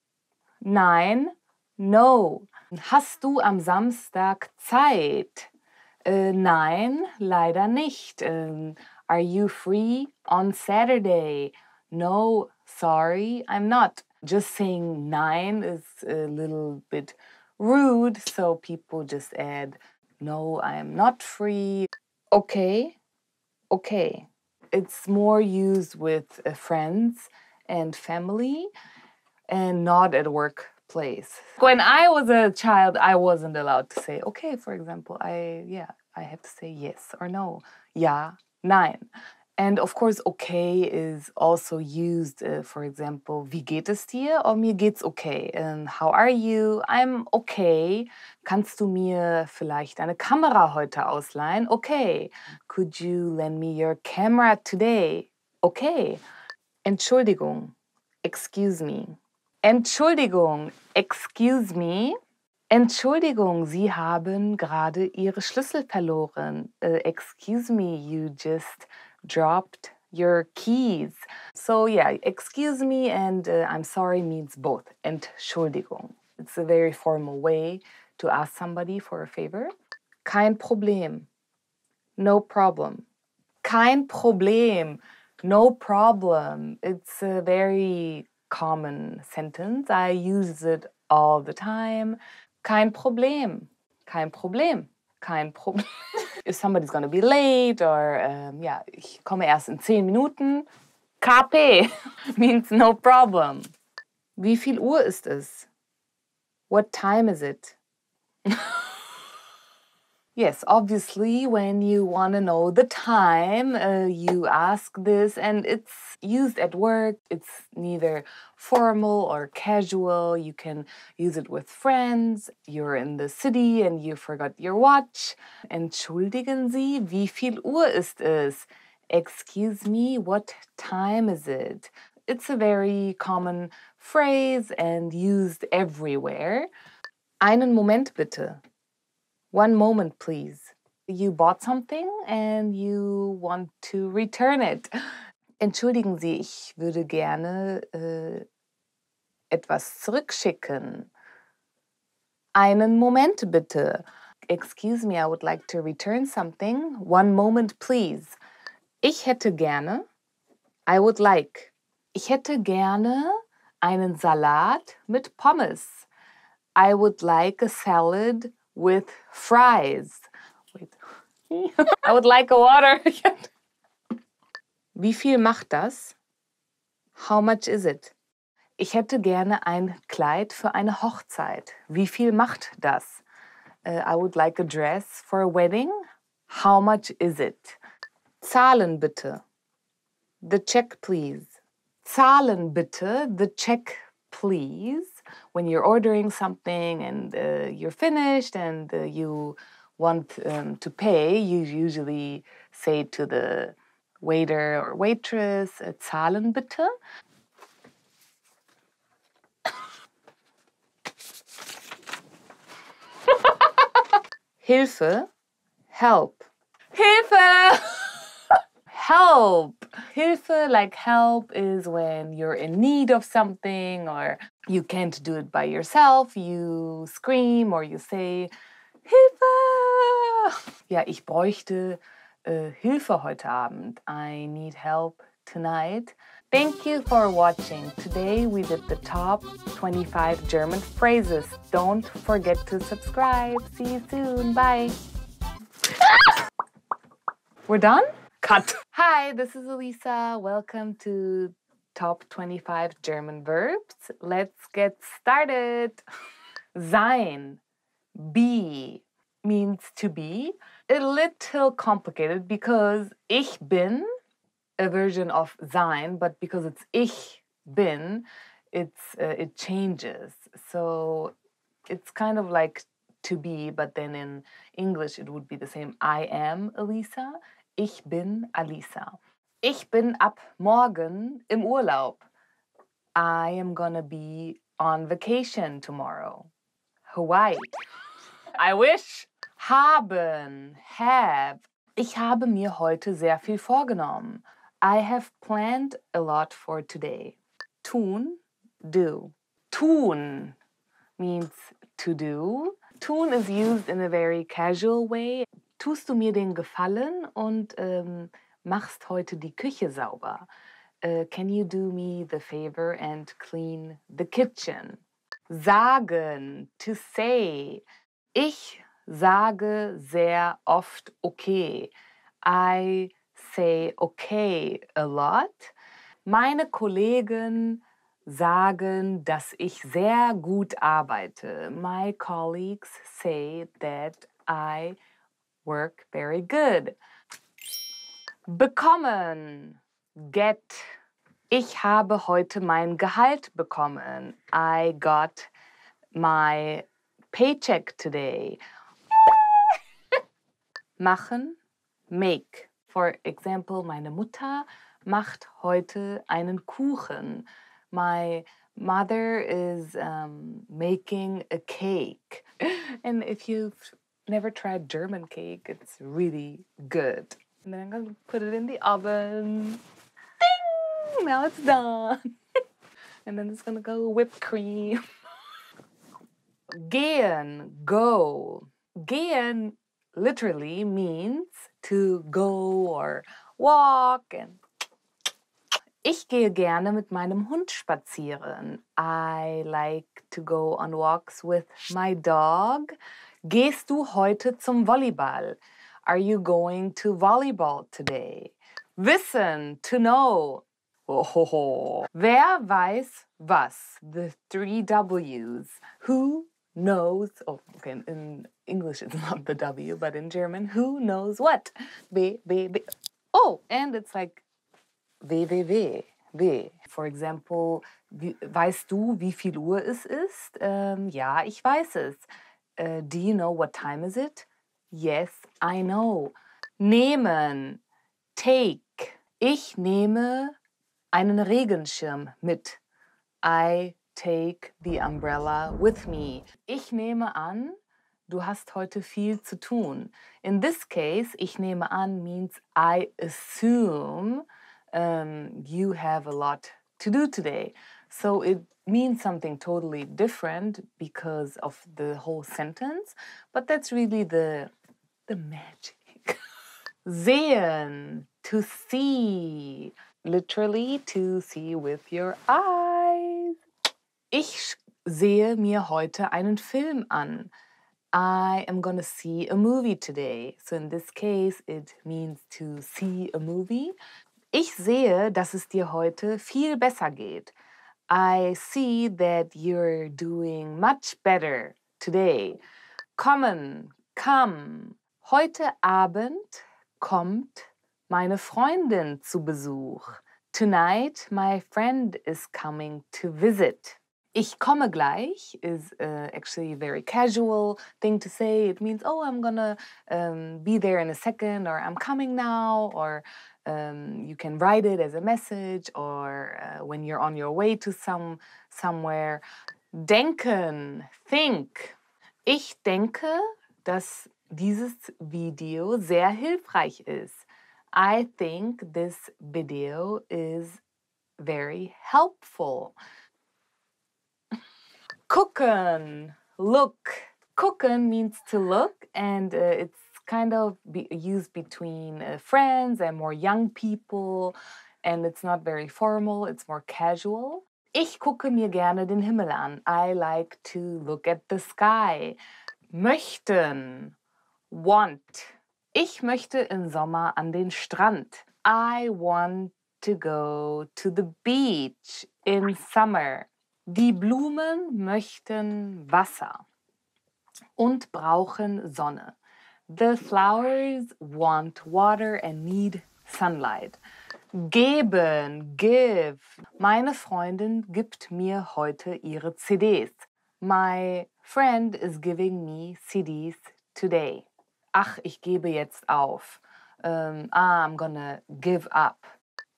Nein, no. Hast du am Samstag Zeit? Nein, leider nicht. Are you free on Saturday? No, sorry, I'm not. Just saying nein is a little bit rude, so people just add, no, I'm not free. Okay, okay. It's more used with friends and family and not at workplace. When I was a child, I wasn't allowed to say okay, for example. I have to say yes or no. Ja, nein. And of course, okay is also used, for example, wie geht es dir? Or mir geht's okay. How are you? I'm okay. Kannst du mir vielleicht deine Kamera heute ausleihen? Okay. Could you lend me your camera today? Okay. Entschuldigung. Excuse me. Entschuldigung, excuse me. Entschuldigung, Sie haben gerade Ihre Schlüssel verloren. Excuse me, you just dropped your keys. So yeah, excuse me and I'm sorry means both. Entschuldigung. It's a very formal way to ask somebody for a favor. Kein Problem. No problem. Kein Problem. No problem. It's a very common sentence. I use it all the time. Kein Problem. Kein Problem. Kein Problem. If somebody's gonna be late or yeah, ich komme erst in 10 Minuten. KP means no problem. Wie viel Uhr ist es? What time is it? Yes, obviously, when you want to know the time, you ask this, and it's used at work. It's neither formal or casual. You can use it with friends. You're in the city and you forgot your watch. Entschuldigen Sie, wie viel Uhr ist es? Excuse me, what time is it? It's a very common phrase and used everywhere. Einen Moment bitte. One moment, please. You bought something and you want to return it. Entschuldigen Sie, ich würde gerne etwas zurückschicken. Einen Moment bitte. Excuse me, I would like to return something. One moment, please. Ich hätte gerne. I would like. Ich hätte gerne einen Salat mit Pommes. I would like a salad with fries. Wait. I would like a water. Wie viel macht das? How much is it? Ich hätte gerne ein Kleid für eine Hochzeit. Wie viel macht das? I would like a dress for a wedding. How much is it? Zahlen bitte. The check, please. Zahlen bitte. The check, please. When you're ordering something and you're finished and you want to pay, you usually say to the waiter or waitress, zahlen bitte. Hilfe, help. Hilfe! Help! Hilfe, like help, is when you're in need of something or you can't do it by yourself. You scream or you say, Hilfe! Ja, ich bräuchte Hilfe heute Abend. I need help tonight. Thank you for watching. Today we did the top 25 German phrases. Don't forget to subscribe. See you soon. Bye. We're done? Cut. Hi, this is Elisa. Welcome to Top 25 German Verbs. Let's get started. Sein, be, means to be. A little complicated because ich bin, a version of sein, but because it's ich bin, it changes. So it's kind of like to be, but then in English it would be the same. I am Elisa. Ich bin Alisa. Ich bin ab morgen im Urlaub. I am gonna be on vacation tomorrow. Hawaii. I wish. Haben, have. Ich habe mir heute sehr viel vorgenommen. I have planned a lot for today. Tun, do. Tun means to do. Tun is used in a very casual way. Tust du mir den Gefallen und machst heute die Küche sauber? Can you do me the favor and clean the kitchen? Sagen, to say. Ich sage sehr oft okay. I say okay a lot. Meine Kollegen sagen, dass ich sehr gut arbeite. My colleagues say that I work very good. Bekommen, get. Ich habe heute mein Gehalt bekommen. I got my paycheck today. Machen, make. For example, meine Mutter macht heute einen Kuchen. My Mother is making a cake. And if you've never tried German cake, it's really good. And then I'm gonna put it in the oven. Ding! Now it's done. And then it's gonna go whipped cream. Gehen, go. Gehen literally means to go or walk. And ich gehe gerne mit meinem Hund spazieren. I like to go on walks with my dog. Gehst du heute zum Volleyball? Are you going to volleyball today? Wissen, to know. Oh. Wer weiß was? The 3 W's. Who knows? Oh, okay, in English it's not the W, but in German, who knows what? B. Oh, and it's like W. For example, weißt du, wie viel Uhr es ist? Ja, ich weiß es. Do you know what time is it? Yes, I know. Nehmen, take. Ich nehme einen Regenschirm mit. I take the umbrella with me. Ich nehme an, du hast heute viel zu tun. In this case, ich nehme an means I assume you have a lot to do today. So it means something totally different because of the whole sentence, but that's really the magic. Sehen, to see, literally to see with your eyes. Ich sehe mir heute einen Film an. I am gonna see a movie today. So in this case, it means to see a movie. Ich sehe, dass es dir heute viel besser geht. I see that you're doing much better today. Kommen, come. Heute Abend kommt meine Freundin zu Besuch. Tonight, my friend is coming to visit. Ich komme gleich is actually a very casual thing to say. It means, oh, I'm gonna be there in a second, or I'm coming now, or you can write it as a message, or when you're on your way to somewhere. Denken, think. Ich denke, dass dieses Video sehr hilfreich ist. I think this video is very helpful. Gucken, look. Gucken means to look, and it's kind of used between friends and more young people, and it's not very formal, it's more casual. Ich gucke mir gerne den Himmel an. I like to look at the sky. Möchten, want. Ich möchte im Sommer an den Strand. I want to go to the beach in summer. Die Blumen möchten Wasser und brauchen Sonne. The flowers want water and need sunlight. Geben, give. Meine Freundin gibt mir heute ihre CDs. My friend is giving me CDs today. Ach, ich gebe jetzt auf. I'm gonna give up.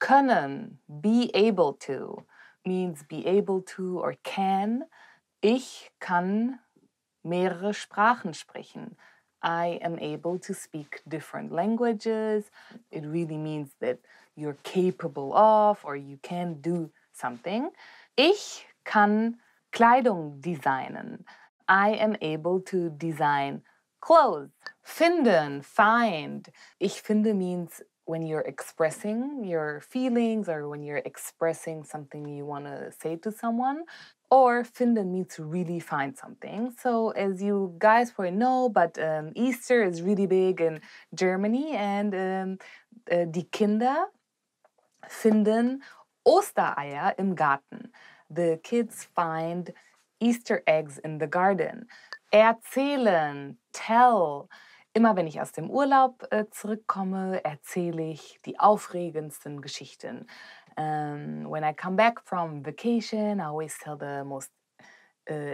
Können, be able to, means be able to or can. Ich kann mehrere Sprachen sprechen. I am able to speak different languages. It really means that you're capable of or you can do something. Ich kann Kleidung designen. I am able to design clothes. Finden, find. Ich finde means when you're expressing your feelings or when you're expressing something you want to say to someone. Or finden means to really find something. So as you guys probably know, but Easter is really big in Germany, and die Kinder finden Ostereier im Garten. The kids find Easter eggs in the garden. Erzählen, tell. Immer wenn ich aus dem Urlaub zurückkomme, erzähle ich die aufregendsten Geschichten. When I come back from vacation, I always tell the most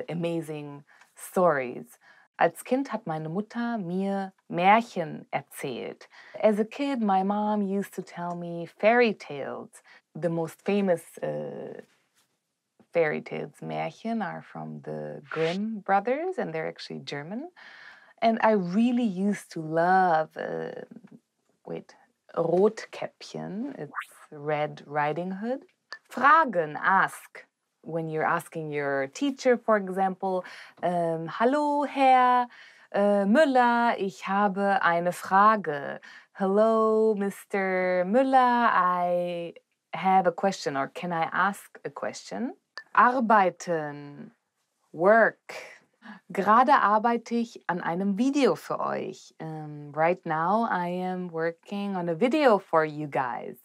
amazing stories. Als Kind hat meine Mutter mir Märchen erzählt. As a kid, my mom used to tell me fairy tales. The most famous fairy tales. Märchen are from the Grimm brothers, and they're actually German. And I really used to love, Rotkäppchen. It's Red Riding Hood. Fragen, ask. When you're asking your teacher, for example, Hallo, Herr Müller, ich habe eine Frage. Hello, Mr. Müller, I have a question, or can I ask a question? Arbeiten, work. Gerade arbeite ich an einem Video für euch. Right now I am working on a video for you guys.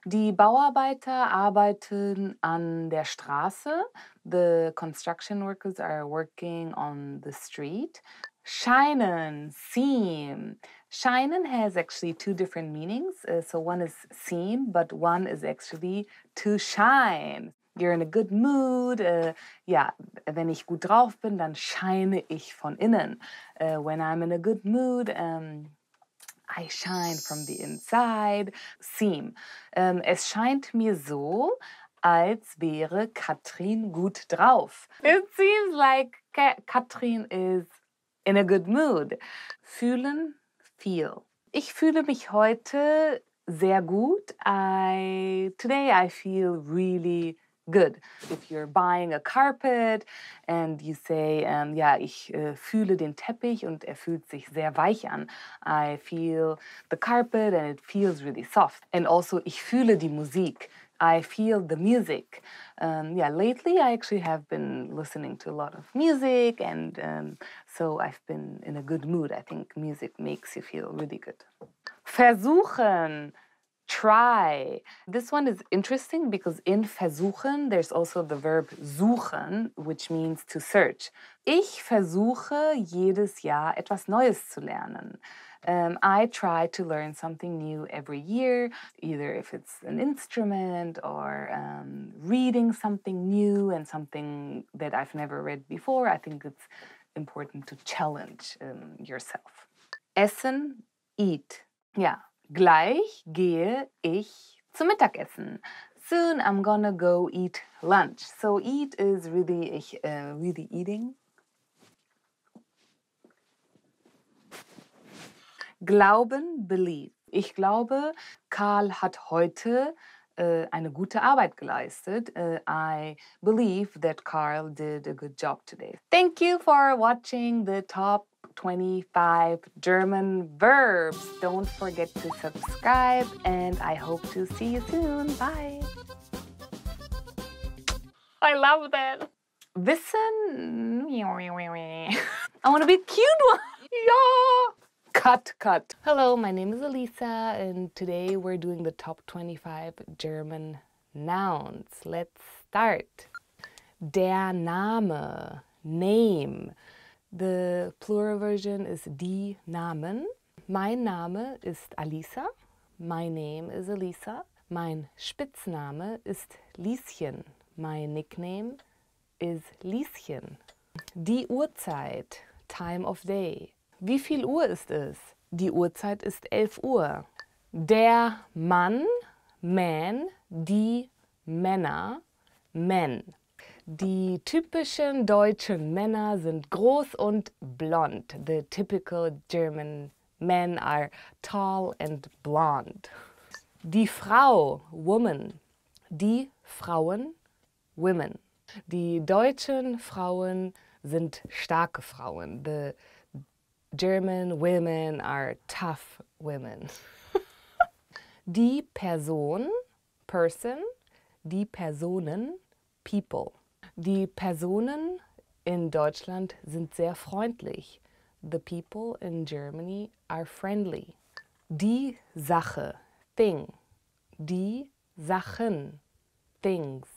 Die Bauarbeiter arbeiten an der Straße. The construction workers are working on the street. Scheinen, seem. Scheinen has actually two different meanings. So one is seem, but one is actually to shine. You're in a good mood. Ja, wenn ich gut drauf bin, dann scheine ich von innen. When I'm in a good mood, I shine from the inside. Seem. Es scheint mir so, als wäre Katrin gut drauf. It seems like Katrin is in a good mood. Fühlen, feel. Ich fühle mich heute sehr gut. Today I feel really good. If you're buying a carpet and you say, ja, ich fühle den Teppich und er fühlt sich sehr weich an. I feel the carpet and it feels really soft. And also, ich fühle die Musik. I feel the music. Yeah, lately I actually have been listening to a lot of music, and so I've been in a good mood. I think music makes you feel really good. Versuchen. Try. This one is interesting because in versuchen, there's also the verb suchen, which means to search. Ich versuche jedes Jahr etwas Neues zu lernen. I try to learn something new every year, either if it's an instrument or reading something new and something that I've never read before. I think it's important to challenge yourself. Essen, eat. Yeah. Gleich gehe ich zum Mittagessen. Soon I'm gonna go eat lunch. So eat is really, really eating. Glauben, believe. Ich glaube, Karl hat heute eine gute Arbeit geleistet. I believe that Carl did a good job today. Thank you for watching the top 25 German verbs. Don't forget to subscribe, and I hope to see you soon. Bye. I love that. Wissen. I want to be a cute one. Yeah. Cut. Hello, my name is Elisa, and today we're doing the top 25 German nouns. Let's start. Der Name, name. The plural version is die Namen. Mein Name ist Alisa. My name is Elisa. Mein Spitzname ist Lieschen. My nickname is Lieschen. Die Uhrzeit, time of day. Wie viel Uhr ist es? Die Uhrzeit ist 11 Uhr. Der Mann, man. Die Männer, men. Die typischen deutschen Männer sind groß und blond. The typical German men are tall and blonde. Die Frau, woman. Die Frauen, women. Die deutschen Frauen sind starke Frauen. The German women are tough women. Die Person, person. Die Personen, people. Die Personen in Deutschland sind sehr freundlich. The people in Germany are friendly. Die Sache, thing. Die Sachen, things.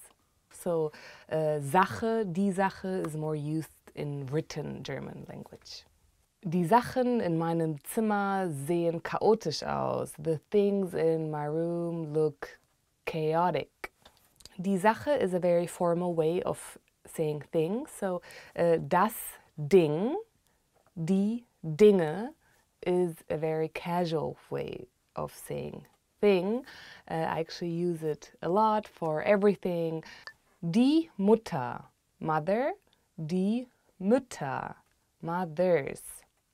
So, Sache, die Sache is more used in written German language. Die Sachen in meinem Zimmer sehen chaotisch aus. The things in my room look chaotic. Die Sache is a very formal way of saying things. So, das Ding, die Dinge, is a very casual way of saying thing. I actually use it a lot for everything. Die Mutter, Mother, die Mütter, Mothers.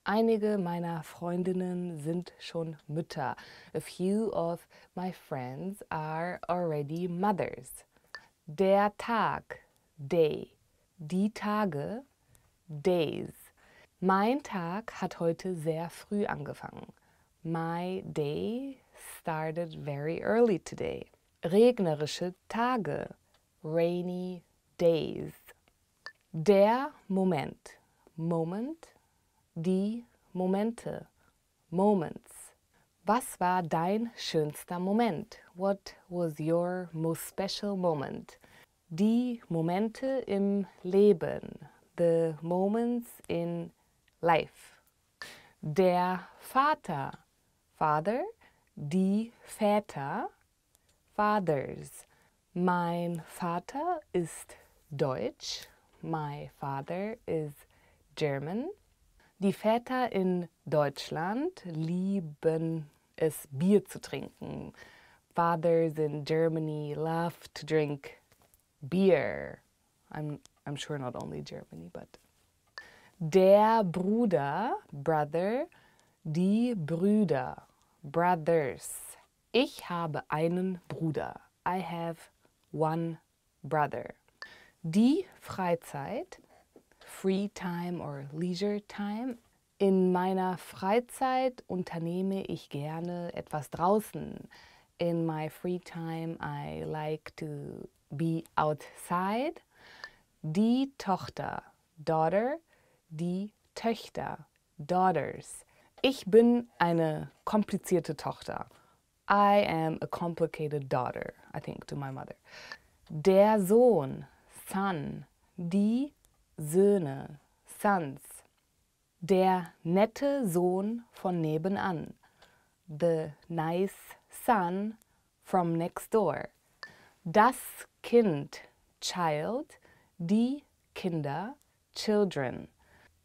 Einige meiner Freundinnen sind schon Mütter. A few of my friends are already mothers. Der Tag, day. Die Tage, days. Mein Tag hat heute sehr früh angefangen. My day started very early today. Regnerische Tage, rainy days. Der Moment, moment. Die Momente, moments. Was war dein schönster Moment? What was your most special moment? Die Momente im Leben, the moments in life. Der Vater, father. Die Väter, fathers. Mein Vater ist Deutsch. My father is German. Die Väter in Deutschland lieben es, Bier zu trinken. Fathers in Germany love to drink beer. I'm sure not only Germany, but. Der Bruder, brother. Die Brüder, brothers. Ich habe einen Bruder. I have one brother. Die Freizeit, free time or leisure time. In meiner Freizeit unternehme ich gerne etwas draußen. In my free time I like to be outside. Die Tochter, daughter. Die Töchter, daughters. Ich bin eine komplizierte Tochter. I am a complicated daughter, I think, to my mother. Der Sohn, son. Die Söhne, sons. Der nette Sohn von nebenan. The nice son from next door. Das Kind, child. Die Kinder, children.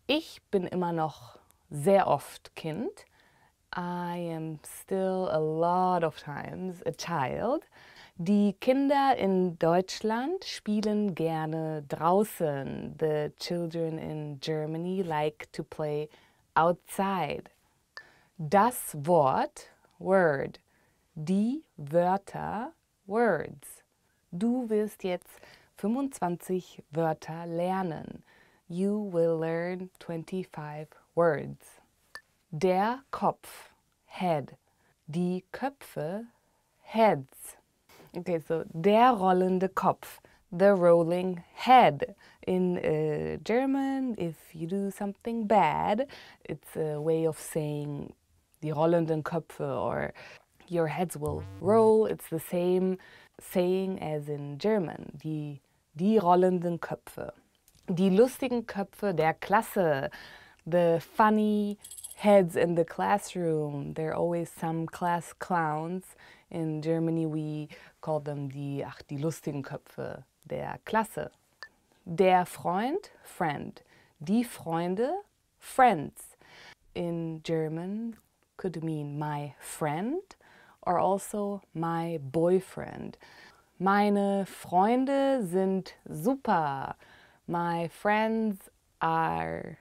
Ich bin immer noch sehr oft Kind. I am still a lot of times a child. Die Kinder in Deutschland spielen gerne draußen. The children in Germany like to play outside. Das Wort, word. Die Wörter, words. Du wirst jetzt 25 Wörter lernen. You will learn 25 words. Der Kopf, head. Die Köpfe, heads. Okay, so der rollende Kopf, the rolling head. In German, if you do something bad, it's a way of saying die rollenden Köpfe or your heads will roll. It's the same saying as in German, die rollenden Köpfe. Die lustigen Köpfe der Klasse, the funny heads in the classroom. There are always some class clowns. In Germany we call them die lustigen Köpfe der Klasse. Der Freund, friend. Die Freunde, friends. In German could mean my friend or also my boyfriend. Meine Freunde sind super. My friends are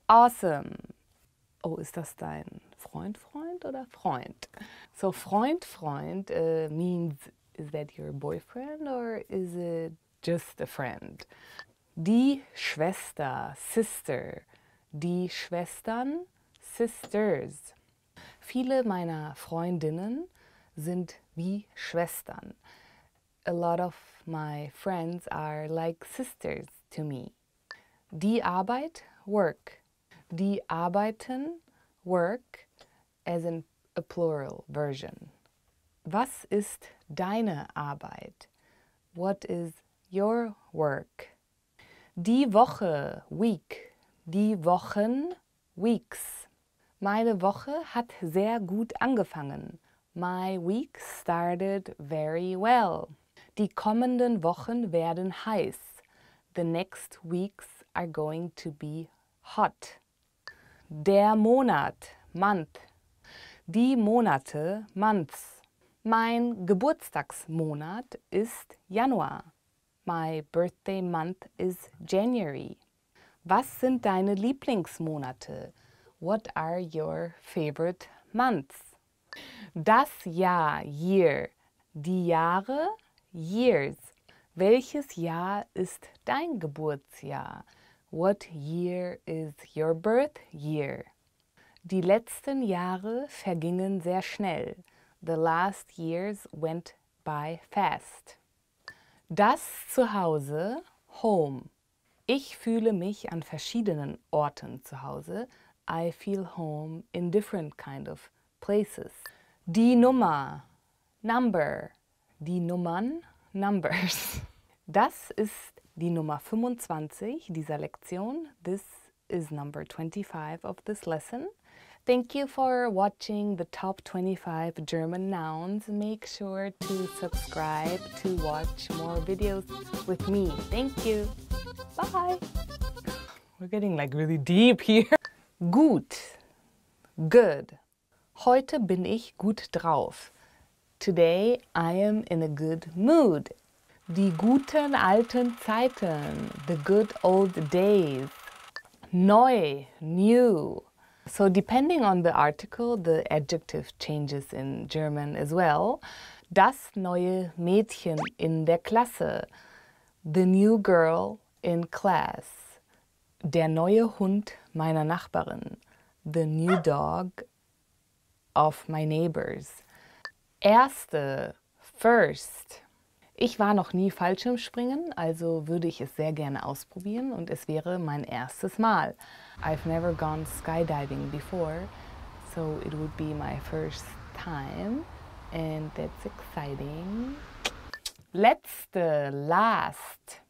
awesome. Oh, ist das dein Freund oder Freund? So Freund means, is that your boyfriend or is it just a friend? Die Schwester, sister. Die Schwestern, sisters. Viele meiner Freundinnen sind wie Schwestern. A lot of my friends are like sisters to me. Die Arbeit, work. Die arbeiten, work, as in a plural version. Was ist deine Arbeit? What is your work? Die Woche, week. Die Wochen, weeks. Meine Woche hat sehr gut angefangen. My week started very well. Die kommenden Wochen werden heiß. The next weeks are going to be hot. Der Monat, month. Die Monate, months. Mein Geburtstagsmonat ist Januar. My birthday month is January. Was sind deine Lieblingsmonate? What are your favorite months? Das Jahr, year. Die Jahre, years. Welches Jahr ist dein Geburtsjahr? What year is your birth year? Die letzten Jahre vergingen sehr schnell. The last years went by fast. Das Zuhause, home. Ich fühle mich an verschiedenen Orten zu Hause. I feel home in different kind of places. Die Nummer, number. Die Nummern, numbers. Das ist die Nummer 25 dieser Lektion. This is number 25 of this lesson. Thank you for watching the top 25 German nouns. Make sure to subscribe to watch more videos with me. Thank you. Bye. We're getting like really deep here. Gut. Good. Heute bin ich gut drauf. Today I am in a good mood. Die guten alten Zeiten. The good old days. Neu. New. So depending on the article, the adjective changes in German as well. Das neue Mädchen in der Klasse. The new girl in class. Der neue Hund meiner Nachbarin. The new dog of my neighbors. Erste, first. Ich war noch nie Fallschirmspringen, also würde ich es sehr gerne ausprobieren und es wäre mein erstes Mal. I've never gone skydiving before, so it would be my first time and that's exciting. Letzte, last.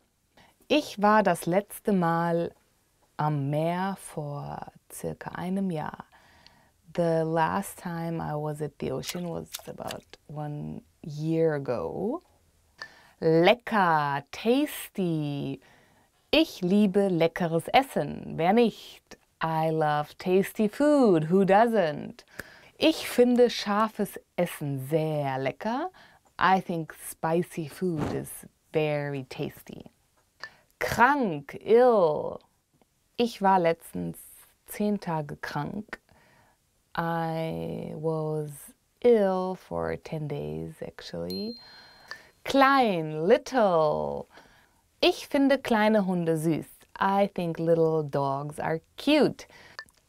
Ich war das letzte Mal am Meer vor circa einem Jahr. The last time I was at the ocean was about 1 year ago. Lecker, tasty. Ich liebe leckeres Essen. Wer nicht? I love tasty food. Who doesn't? Ich finde scharfes Essen sehr lecker. I think spicy food is very tasty. Krank, ill. Ich war letztens 10 Tage krank. I was ill for 10 days actually. Klein, little. Ich finde kleine Hunde süß. I think little dogs are cute.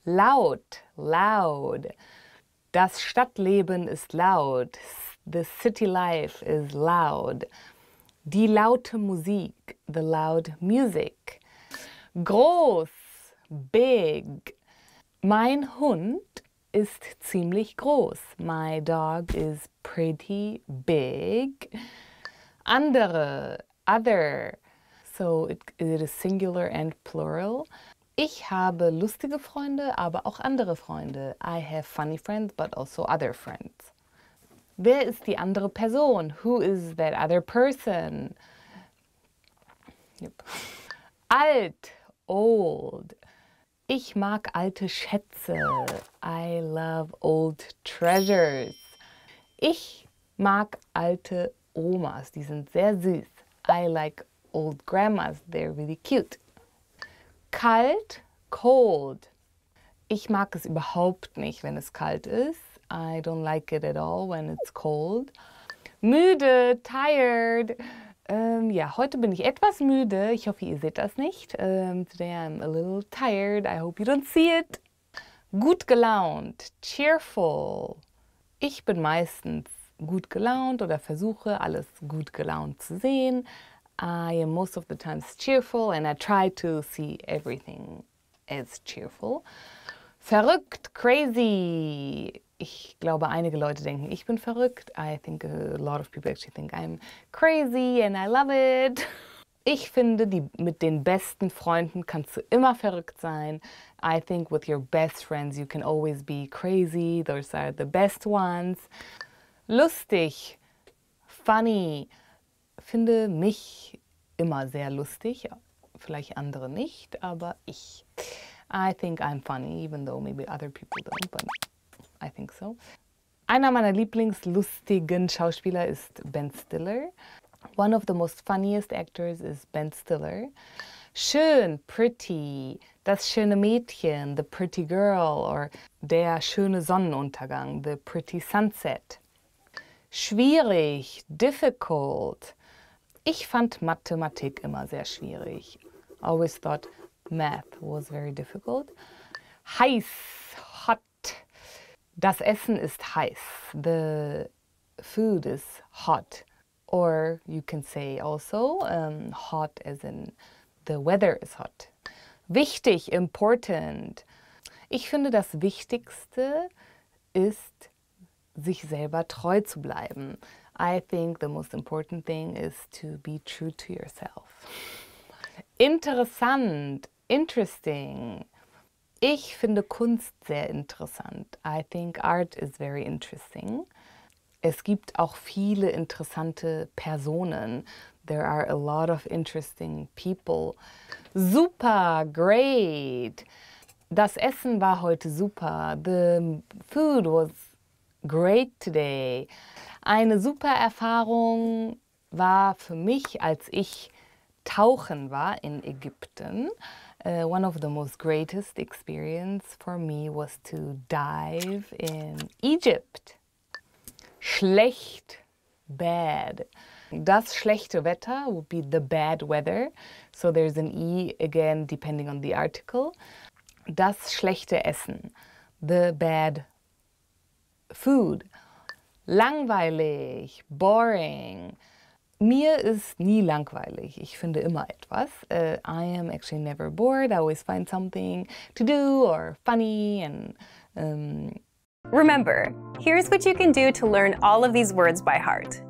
Laut, loud. Das Stadtleben ist laut. The city life is loud. Die laute Musik, the loud music. Groß, big. Mein Hund ist ziemlich groß. My dog is pretty big. Andere, other. So it is singular and plural. Ich habe lustige Freunde, aber auch andere Freunde. I have funny friends, but also other friends. Wer ist die andere Person? Who is that other person? Yep. Alt, old. Ich mag alte Schätze. I love old treasures. Ich mag alte Omas, die sind sehr süß. I like old grandmas, they're really cute. Kalt, cold. Ich mag es überhaupt nicht, wenn es kalt ist. I don't like it at all when it's cold. Müde, tired. Ja, heute bin ich etwas müde. Ich hoffe, ihr seht das nicht. Today I'm a little tired. I hope you don't see it. Gut gelaunt, cheerful. Ich bin meistens gut gelaunt oder versuche, alles gut gelaunt zu sehen. I am most of the times cheerful and I try to see everything as cheerful. Verrückt, crazy. Ich glaube, einige Leute denken, ich bin verrückt. I think a lot of people actually think I'm crazy and I love it. Ich finde, mit den besten Freunden kannst du immer verrückt sein. I think with your best friends you can always be crazy. Those are the best ones. Lustig, funny. Finde mich immer sehr lustig. Vielleicht andere nicht, aber ich. I think I'm funny, even though maybe other people don't, but I think so. Einer meiner Lieblingslustigen Schauspieler ist Ben Stiller. One of the most funniest actors is Ben Stiller. Schön, pretty, das schöne Mädchen, the pretty girl, or der schöne Sonnenuntergang, the pretty sunset. Schwierig, difficult. Ich fand Mathematik immer sehr schwierig. Always thought math was very difficult. Heiß, hot. Das Essen ist heiß. The food is hot. Or you can say also hot as in the weather is hot. Wichtig, important. Ich finde, das Wichtigste ist, sich selber treu zu bleiben. I think the most important thing is to be true to yourself. Interessant, interesting. Ich finde Kunst sehr interessant. I think art is very interesting. Es gibt auch viele interessante Personen. There are a lot of interesting people. Super, great. Das Essen war heute super. The food was great today. Eine super Erfahrung war für mich, als ich tauchen war in Ägypten. One of the most greatest experience for me was to dive in Egypt. Schlecht, bad. Das schlechte Wetter would be the bad weather. So there's an E again depending on the article. Das schlechte Essen. The bad food. Langweilig, boring. Mir ist nie langweilig. Ich finde immer etwas. I am actually never bored. I always find something to do or funny and Remember, here's what you can do to learn all of these words by heart.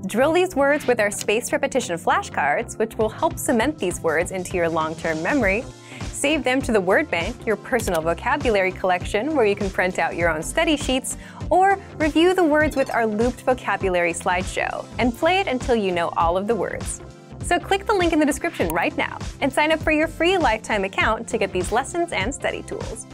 Drill these words with our spaced repetition flashcards, which will help cement these words into your long-term memory. Save them to the word bank, your personal vocabulary collection, where you can print out your own study sheets, or review the words with our looped vocabulary slideshow, and play it until you know all of the words. So click the link in the description right now and sign up for your free lifetime account to get these lessons and study tools.